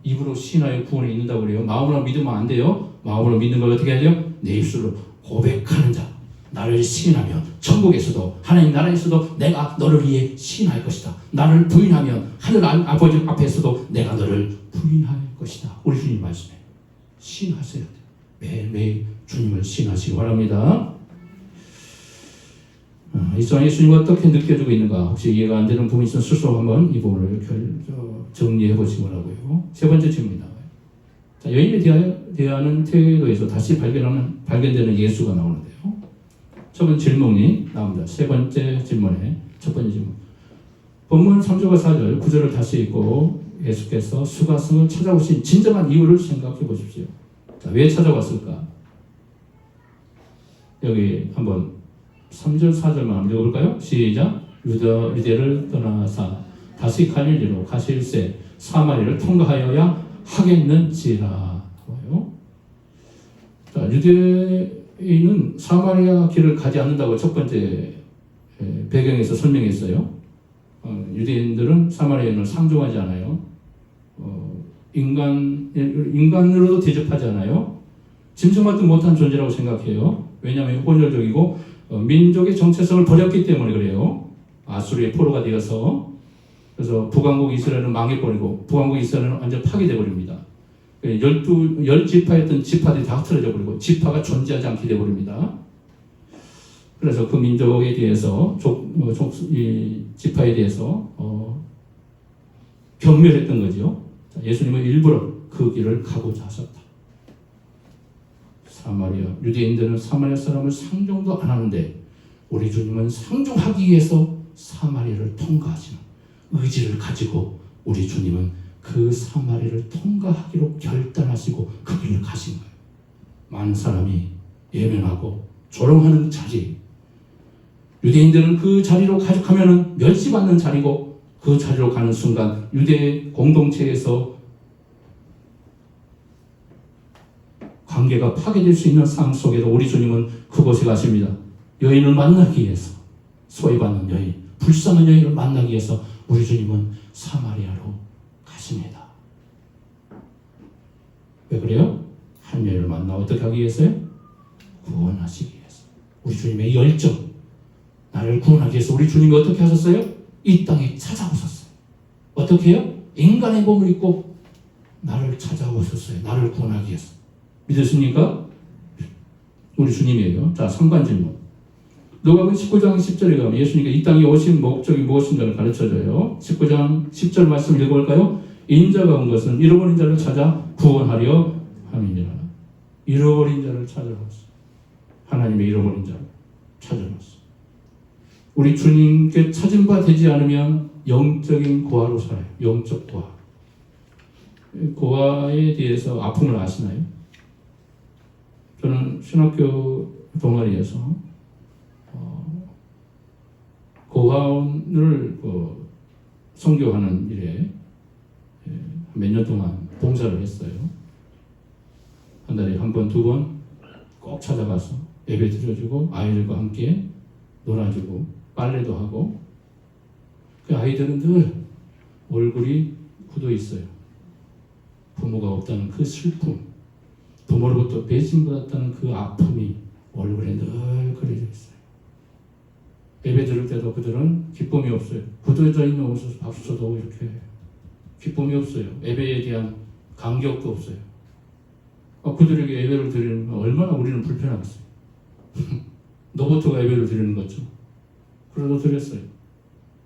입으로 신하여 구원에 있는다고 그래요. 마음으로 믿으면 안 돼요. 마음으로 믿는 걸 어떻게 해야 돼요? 내 입술로 고백하는 자. 나를 시인하면 천국에서도 하나님 나라에서도 내가 너를 위해 시인할 것이다. 나를 부인하면 하늘 아버지 앞에서도 내가 너를 부인할 것이다. 우리 주님 말씀에 시인하셔야 돼요. 매일매일 주님을 시인하시기 바랍니다. 이 시간 예수님이 어떻게 느껴지고 있는가 혹시 이해가 안 되는 부분이 있으면 스스로 한번 이 부분을 정리해 보시기 바라고요. 세 번째 질문이 나와요. 자, 여인에 대하는 태도에서 다시 발견되는 예수가 나오는데요. 첫 번째 질문이 나옵니다. 세 번째 질문에 첫 번째 질문. 본문 3절과 4절 9절을 다시 읽고 예수께서 수가성을 찾아오신 진정한 이유를 생각해 보십시오. 자, 왜 찾아왔을까? 여기 한번 3절 4절만 한번 읽어볼까요? 시작. 유대를 떠나사 다시 갈릴리로 가실새 사마리를 통과하여야 하겠는지라. 자, 유대인은 사마리아 길을 가지 않는다고 첫 번째 배경에서 설명했어요. 유대인들은 사마리아인을 상종하지 않아요. 인간으로도 대접하지 않아요. 짐승만도 못한 존재라고 생각해요. 왜냐하면 혼혈적이고 민족의 정체성을 버렸기 때문에 그래요. 아수르의 포로가 되어서. 그래서 북왕국 이스라엘은 망해버리고 북왕국 이스라엘은 완전 파괴돼 버립니다. 10지파였던 지파들이 다 흩어져 버리고 지파가 존재하지 않게 되어버립니다. 그래서 그 민족에 대해서 지파에 대해서 경멸했던 거죠. 예수님은 일부러 그 길을 가고자 하셨다. 유대인들은 사마리아 사람을 상종도 안 하는데 우리 주님은 상종하기 위해서 사마리아를 통과하시는 의지를 가지고 우리 주님은 그 사마리아를 통과하기로 결단하시고 그 길을 가신 거예요. 많은 사람이 예면하고 조롱하는 자리, 유대인들은 그 자리로 가면 멸시받는 자리고 그 자리로 가는 순간 유대 공동체에서 관계가 파괴될 수 있는 상황 속에도 우리 주님은 그곳에 가십니다. 여인을 만나기 위해서, 소외받는 여인, 불쌍한 여인을 만나기 위해서 우리 주님은 사마리아로 가십니다. 왜 그래요? 한 여인을 만나 어떻게 하기 위해서요? 구원하시기 위해서. 우리 주님의 열정, 나를 구원하기 위해서 우리 주님이 어떻게 하셨어요? 이 땅에 찾아오셨어요. 어떻게 해요? 인간의 몸을 입고 나를 찾아오셨어요. 나를 구원하기 위해서. 믿으십니까? 우리 주님이에요. 자, 3관 질문. 누가복음 19장 10절에 가면 예수님께서 이 땅에 오신 목적이 무엇인가를 가르쳐줘요. 19장 10절 말씀 읽어볼까요? 인자가 온 것은 잃어버린 자를 찾아 구원하려 함이니라. 잃어버린 자를 찾으러 왔어요. 하나님의 잃어버린 자를 찾으러 왔어요. 우리 주님께 찾은 바 되지 않으면 영적인 고아로 살아요. 영적 고아. 고아에 대해서 아픔을 아시나요? 저는 신학교 동아리에서 고아원을 선교하는 일에 몇 년 동안 봉사를 했어요. 한 달에 한 번, 두 번 꼭 찾아가서 예배 드려주고 아이들과 함께 놀아주고 빨래도 하고, 그 아이들은 늘 얼굴이 굳어 있어요. 부모가 없다는 그 슬픔, 부모로부터 배신받았다는 그 아픔이 얼굴에 늘 그려져 있어요. 예배 드릴 때도 그들은 기쁨이 없어요. 굳어져 있는 옷을 박수 쳐도 이렇게 기쁨이 없어요. 예배에 대한 감격도 없어요. 그들에게 예배를 드리는 건 얼마나 우리는 불편하겠어요. 너부터가 예배를 드리는 거죠. 그래도 드렸어요.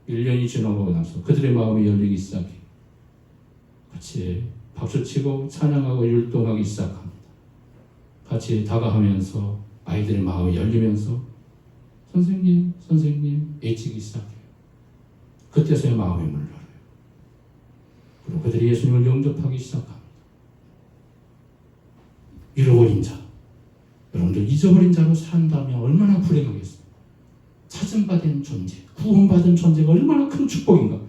1년이 지나고 나서 그들의 마음이 열리기 시작해요. 같이 박수치고 찬양하고 율동하기 시작합니다. 같이 다가가면서 아이들의 마음이 열리면서 선생님 애치기 시작해요. 그때서야 마음이 물러요. 그리고 그들이 예수님을 영접하기 시작합니다. 잃어버린 자, 여러분들 잊어버린 자로 산다면 얼마나 불행하겠어요. 찾은 바 된 존재, 구원받은 존재가 얼마나 큰 축복인가.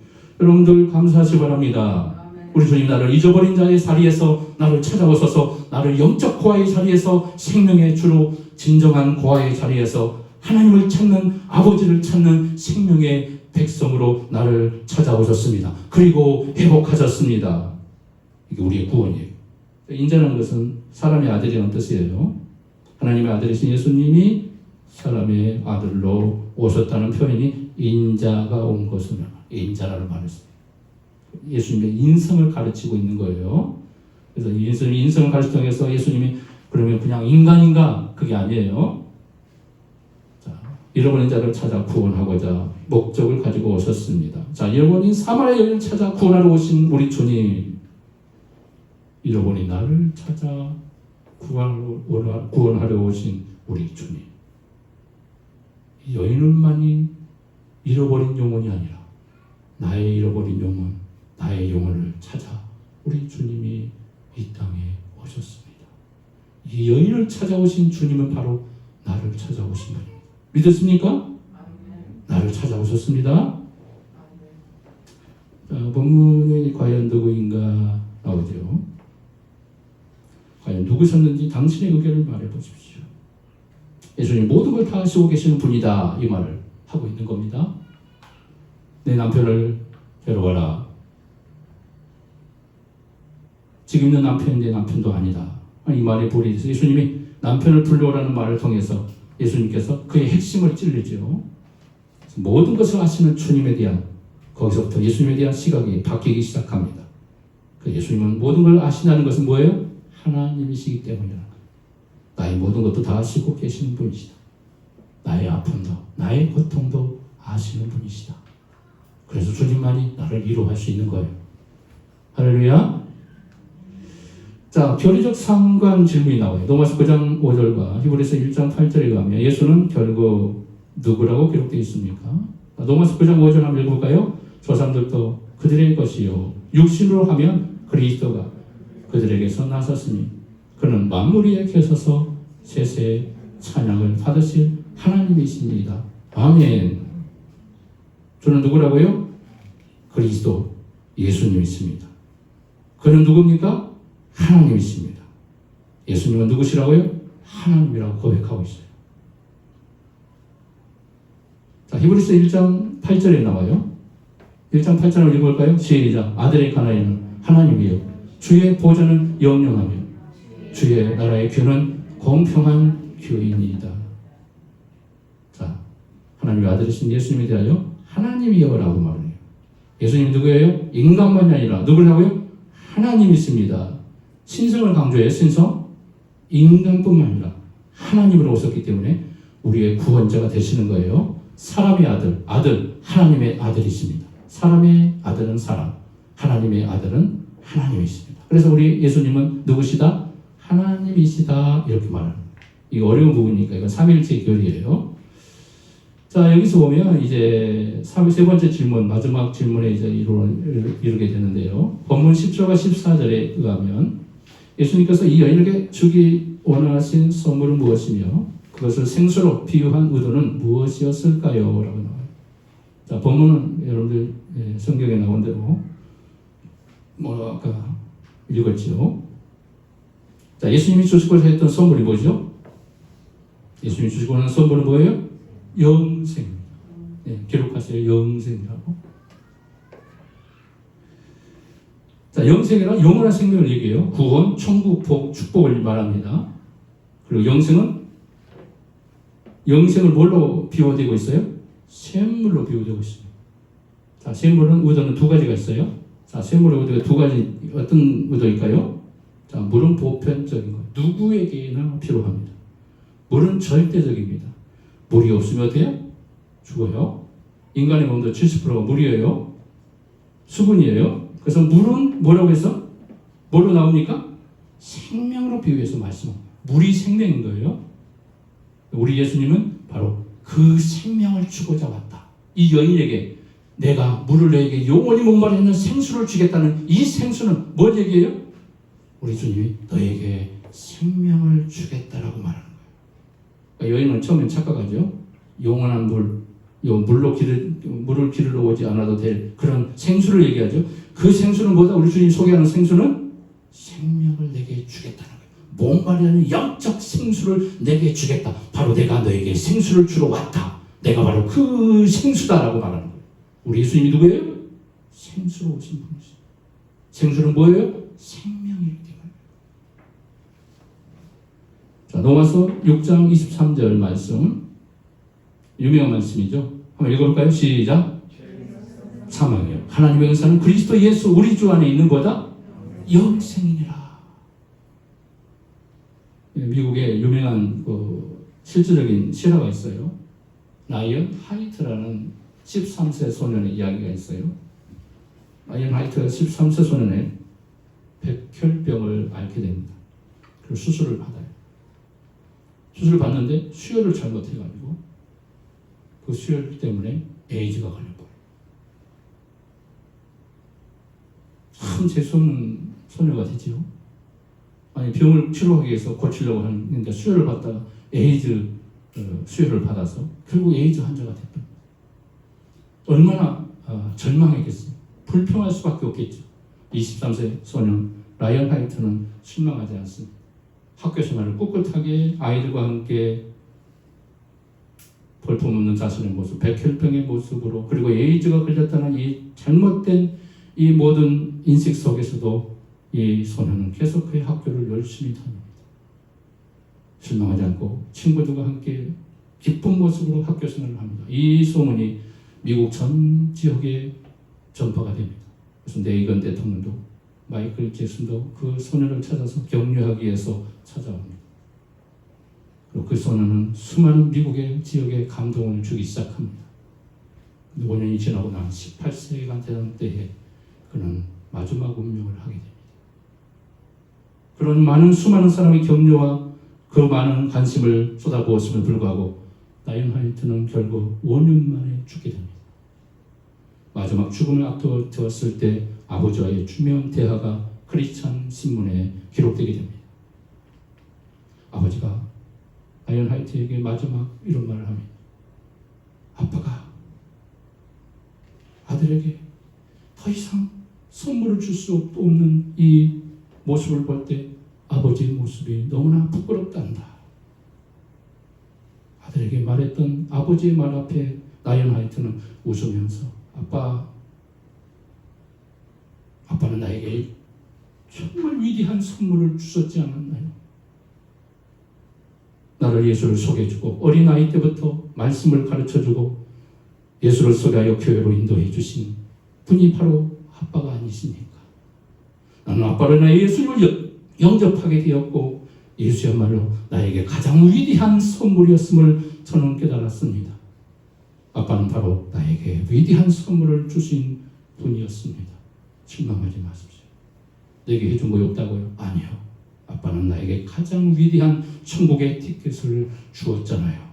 여러분들 감사하시기 바랍니다. 우리 주님, 나를 잊어버린 자의 자리에서 나를 찾아오셔서 나를 영적 고아의 자리에서, 생명의 주로 진정한 고아의 자리에서 하나님을 찾는, 아버지를 찾는 생명의 백성으로 나를 찾아오셨습니다. 그리고 회복하셨습니다. 이게 우리의 구원이에요. 인자라는 것은 사람의 아들이라는 뜻이에요. 하나님의 아들이신 예수님이 사람의 아들로 오셨다는 표현이 인자가 온 것을 인자라는 말을 써요. 예수님의 인성을 가르치고 있는 거예요. 그래서 예수님의 인성을 가르치면서 예수님이 그러면 그냥 인간인가? 그게 아니에요. 자, 잃어버린 자를 찾아 구원하고자 목적을 가지고 오셨습니다. 자, 잃어버린 사마리아 여인을 찾아 구원하러 오신 우리 주님, 잃어버린 나를 찾아 구원하러 오신 우리 주님. 이 여인은만이 잃어버린 영혼이 아니라 나의 잃어버린 영혼, 나의 영혼을 찾아 우리 주님이 이 땅에 오셨습니다. 이 여인을 찾아오신 주님은 바로 나를 찾아오신 분입니다. 믿으십니까? 나를 찾아오셨습니다. 자, 본문에 과연 누구인가 나오죠. 과연 누구셨는지 당신의 의견을 말해보십시오. 예수님 모든 걸 다 하시고 계시는 분이다, 이 말을 하고 있는 겁니다. 내 남편을 데려와라. 지금 있는 남편이 내 남편도 아니다. 이 말에 보리에서 예수님이 남편을 불러오라는 말을 통해서 예수님께서 그의 핵심을 찔르죠. 모든 것을 아시는 주님에 대한, 거기서부터 예수님에 대한 시각이 바뀌기 시작합니다. 그 예수님은 모든 걸 아신다는 것은 뭐예요? 하나님이시기 때문이라는 거예요. 나의 모든 것도 다 아시고 계시는 분이시다. 나의 아픔도, 나의 고통도 아시는 분이시다. 그래서 주님만이 나를 위로할 수 있는 거예요. 할렐루야. 자, 교리적 상관 질문이 나와요. 로마서 9장 5절과 히브리서 1장 8절에 가면 예수는 결국 누구라고 기록되어 있습니까? 로마서 9장 5절 한번 읽어볼까요? 조상들도 그들의 것이요 육신으로 하면 그리스도가 그들에게서 나섰으니 그는 만물 위에 계셔서 세세 찬양을 받으실 하나님이십니다. 아멘. 저는 누구라고요? 그리스도 예수님이십니다. 그는 누굽니까? 하나님이십니다. 예수님은 누구시라고요? 하나님이라고 고백하고 있어요. 자, 히브리서 1장 8절에 나와요. 1장 8절을 읽어볼까요? 시작. 아들의 가나이는 하나님이요 주의 보좌는 영영하며 주의 나라의 규는 공평한 규이니이다. 자, 하나님의 아들이신 예수님에 대하여 하나님이여라고 말해요. 예수님이 누구예요? 인간만이 아니라 누구라고요? 하나님이십니다. 신성을 강조해요. 신성. 인간뿐만 아니라 하나님으로 오셨기 때문에 우리의 구원자가 되시는 거예요. 사람의 아들, 하나님의 아들이십니다. 사람의 아들은 사람, 하나님의 아들은 하나님이십니다. 그래서 우리 예수님은 누구시다? 하나님이시다. 이렇게 말합니다. 이거 어려운 부분이니까 이건 삼일체 교리예요. 자, 여기서 보면 이제 세 번째 질문, 마지막 질문에 이제 이르게 되는데요. 본문 10절과 14절에 의하면 예수님께서 이 여인에게 주기 원하신 선물은 무엇이며 그것을 생수로 비유한 의도는 무엇이었을까요? 라고 나와요. 자, 본문은 여러분들 성경에 나온 대로 아까 읽었죠. 자, 예수님이 주시고자 했던 선물이 뭐죠? 예수님이 주시고자 하는 선물은 뭐예요? 영생. 기록하세요. 영생이라고. 자, 영생이란 영원한 생명을 얘기해요. 구원, 천국, 복, 축복을 말합니다. 그리고 영생을 뭘로 비유되고 있어요? 샘물로 비유되고 있어요. 자, 샘물은 의도는 두 가지가 있어요. 자, 샘물의 의도가 두 가지, 어떤 의도일까요? 자, 물은 보편적인 거. 누구에게나 필요합니다. 물은 절대적입니다. 물이 없으면 어때요? 죽어요. 인간의 몸도 70%가 물이에요. 수분이에요. 그래서 물은 뭐라고 해서? 뭘로 나옵니까? 생명으로 비유해서 말씀합니다. 물이 생명인 거예요. 우리 예수님은 바로 그 생명을 주고자 왔다. 이 여인에게 내가 물을 너에게 영원히 목마르는 생수를 주겠다는 이 생수는 뭘 얘기해요? 우리 주님이 너에게 생명을 주겠다라고 말하는 거예요. 그러니까 여인은 처음엔 착각하죠. 영원한 물을 기르러 오지 않아도 될 그런 생수를 얘기하죠. 그 생수는 뭐다? 우리 주님이 소개하는 생수는 생명을 내게 주겠다는 거예요. 목마르는 영적 생수를 내게 주겠다. 바로 내가 너에게 생수를 주러 왔다. 내가 바로 그 생수다라고 말하는 거예요. 우리 예수님이 누구예요? 생수로 오신 분이시죠. 생수는 뭐예요? 생명이기 때문에. 자, 로마서 6장 23절 말씀, 유명한 말씀이죠. 한번 읽어볼까요? 시작. 사망이요. 하나님의 은사는 그리스도 예수 우리 주 안에 있는 거다. 영생이니라. 미국에 유명한 실질적인 실화가 있어요. 라이언 하이트라는 13세 소년의 이야기가 있어요. 라이언 하이트가 13세 소년에 백혈병을 앓게 됩니다. 그리고 수술을 받아요. 수술을 받는데 수혈을 잘못해가지고 그 수혈 때문에 에이즈가 걸려버려요. 참 재수없는 소녀가 되지요. 아니, 병을 치료하기 위해서 고치려고 하는데 수혈을 받다가 에이즈 수혈을 받아서 결국 에이즈 환자가 됐다. 얼마나 절망했겠어요. 불평할 수밖에 없겠죠. 23세 소년 라이언 하이트는 실망하지 않습니다. 학교 생활을 꿋꿋하게 아이들과 함께 볼품없는 자신의 모습, 백혈병의 모습으로, 그리고 에이즈가 걸렸다는 이 잘못된 이 모든 인식 속에서도 이 소년은 계속 그의 학교를 열심히 다닙니다. 실망하지 않고 친구들과 함께 기쁜 모습으로 학교 생활을 합니다. 이 소문이 미국 전 지역에 전파가 됩니다. 그래서 레이건 대통령도 마이클 잭슨도 그 소년을 찾아서 격려하기 위해서 찾아옵니다. 그리고 그 소년은 수많은 미국의 지역에 감동을 주기 시작합니다. 5년이 지나고 난 18세가 되던 때에 그는 마지막 운명을 하게 됩니다. 그런 수많은 사람의 격려와 그 많은 관심을 쏟아부었음을 불구하고 라이언 하이트는 결국 5년 만에 죽게 됩니다. 마지막 죽음을 앞두었을 때 아버지와의 중요한 대화가 크리스찬 신문에 기록되게 됩니다. 아버지가 라이언 하이트에게 마지막 이런 말을 합니다. 아빠가 아들에게 더 이상 선물을 줄 수 없는 이 모습을 볼 때 아버지의 모습이 너무나 부끄럽단다. 아들에게 말했던 아버지의 말 앞에 나연 하이트는 웃으면서 아빠는 나에게 정말 위대한 선물을 주셨지 않았나요? 나를 예수를 소개해주고 어린아이 때부터 말씀을 가르쳐주고 예수를 소개하여 교회로 인도해 주신 분이 바로 아빠가 아니십니까? 나는 아빠를 나의 예수님을 영접하게 되었고 예수야말로 나에게 가장 위대한 선물이었음을 저는 깨달았습니다. 아빠는 바로 나에게 위대한 선물을 주신 분이었습니다. 실망하지 마십시오. 내게 해준 거 없다고요? 아니요. 아빠는 나에게 가장 위대한 천국의 티켓을 주었잖아요.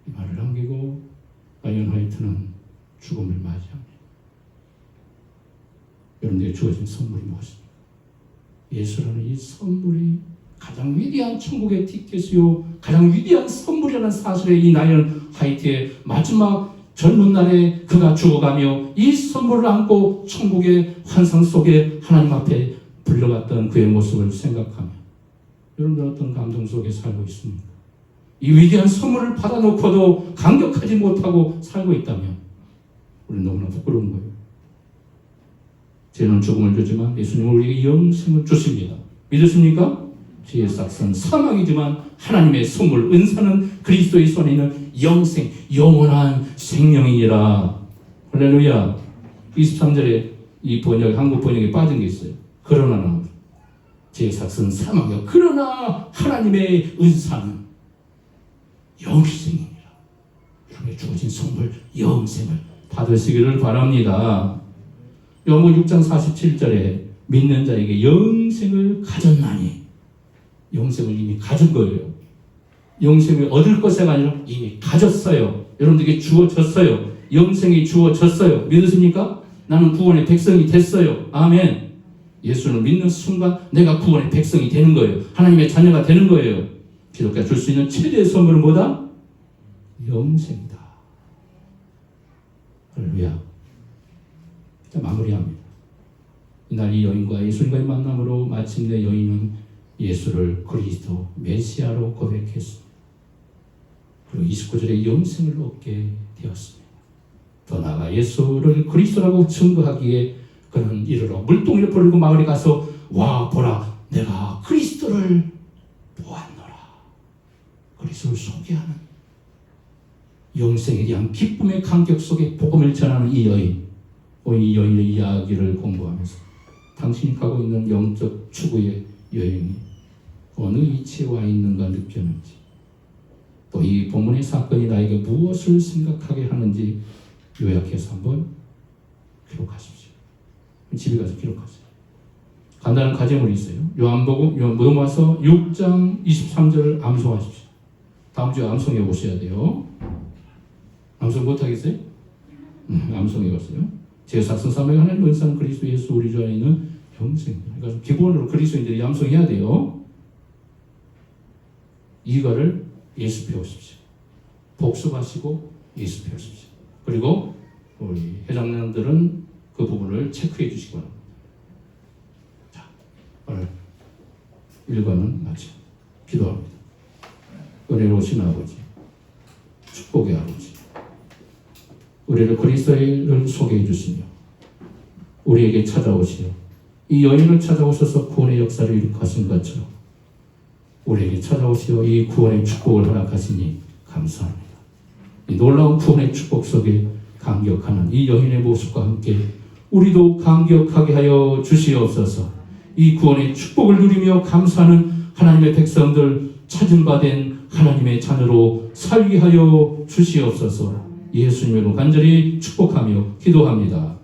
이 말을 남기고 라이언 화이트는 죽음을 맞이합니다. 여러분에게 주어진 선물이 무엇입니까? 예수라는 이 선물이 가장 위대한 천국의 티켓이요 가장 위대한 선물이라는 사실에 이 라이언 화이트의 마지막 젊은 날에 그가 죽어가며 이 선물을 안고 천국의 환상 속에 하나님 앞에 불려갔던 그의 모습을 생각하며 여러분들 어떤 감동 속에 살고 있습니까? 이 위대한 선물을 받아놓고도 감격하지 못하고 살고 있다면 우리는 너무나 부끄러운 거예요. 죄는 죽음을 주지만 예수님은 우리에게 영생을 주십니다. 믿으십니까? 죄의 삭은 사망이지만 하나님의 선물 은사는 그리스도의 손에 있는 영생, 영원한 생명이니라. 할렐루야. 23절에 이 번역, 한국 번역에 빠진 게 있어요. 그러나 죄의 삭은 사망이요 그러나 하나님의 은사는 영생이니라. 여러분의 주어진 선물 영생을 받으시기를 바랍니다. 요한복음 6장 47절에 믿는 자에게 영생을 가졌나니 영생을 이미 가진 거예요. 영생을 얻을 것이 아니라 이미 가졌어요. 여러분들에게 주어졌어요. 영생이 주어졌어요. 믿으십니까? 나는 구원의 백성이 됐어요. 아멘. 예수를 믿는 순간 내가 구원의 백성이 되는 거예요. 하나님의 자녀가 되는 거예요. 기독교가 줄 수 있는 최대의 선물은 뭐다? 영생이다. 할렐루야. 자, 마무리합니다. 이날 이 여인과 예수님과의 만남으로 마침내 여인은 예수를 그리스도 메시아로 고백했습니다. 그리고 29절에 영생을 얻게 되었습니다. 더 나아가 예수를 그리스도라고 증거하기에 그는 이르러 물동이를 버리고 마을에 가서 와 보라 내가 그리스도를 보았노라. 그리스도를 소개하는 영생에 대한 기쁨의 감격 속에 복음을 전하는 이 여인. 이 여인의 이야기를 공부하면서 당신이 가고 있는 영적 추구의 여행이 어느 위치에 와 있는가 느꼈는지 또 이 본문의 사건이 나에게 무엇을 생각하게 하는지 요약해서 한번 기록하십시오. 집에 가서 기록하세요. 간단한 과제물이 있어요. 로마서 6장 23절을 암송하십시오. 다음 주에 암송해 보셔야 돼요. 암송 못하겠어요? 암송해 보세요. 제4선 사명의 하나님 은사는 그리스도 예수 우리 주 안에 있는 영생입니다. 그러니까 기본으로 그리스도인들이 암송해야 돼요. 이거를 예수 배우십시오. 복습하시고 예수 배우십시오. 그리고 우리 회장님들은 그 부분을 체크해 주시기 바랍니다. 자, 오늘 1과는 마치 기도합니다. 은혜로우신 아버지, 축복의 아버지, 우리를 그리스도를 소개해 주시며 우리에게 찾아오시며 이 여인을 찾아오셔서 구원의 역사를 이룩하신 것처럼 우리에게 찾아오시어 이 구원의 축복을 허락하시니 감사합니다. 이 놀라운 구원의 축복 속에 감격하는 이 여인의 모습과 함께 우리도 감격하게 하여 주시옵소서. 이 구원의 축복을 누리며 감사하는 하나님의 백성들 찾은 바 된 하나님의 자녀로 살게 하여 주시옵소서. 예수님으로 간절히 축복하며 기도합니다.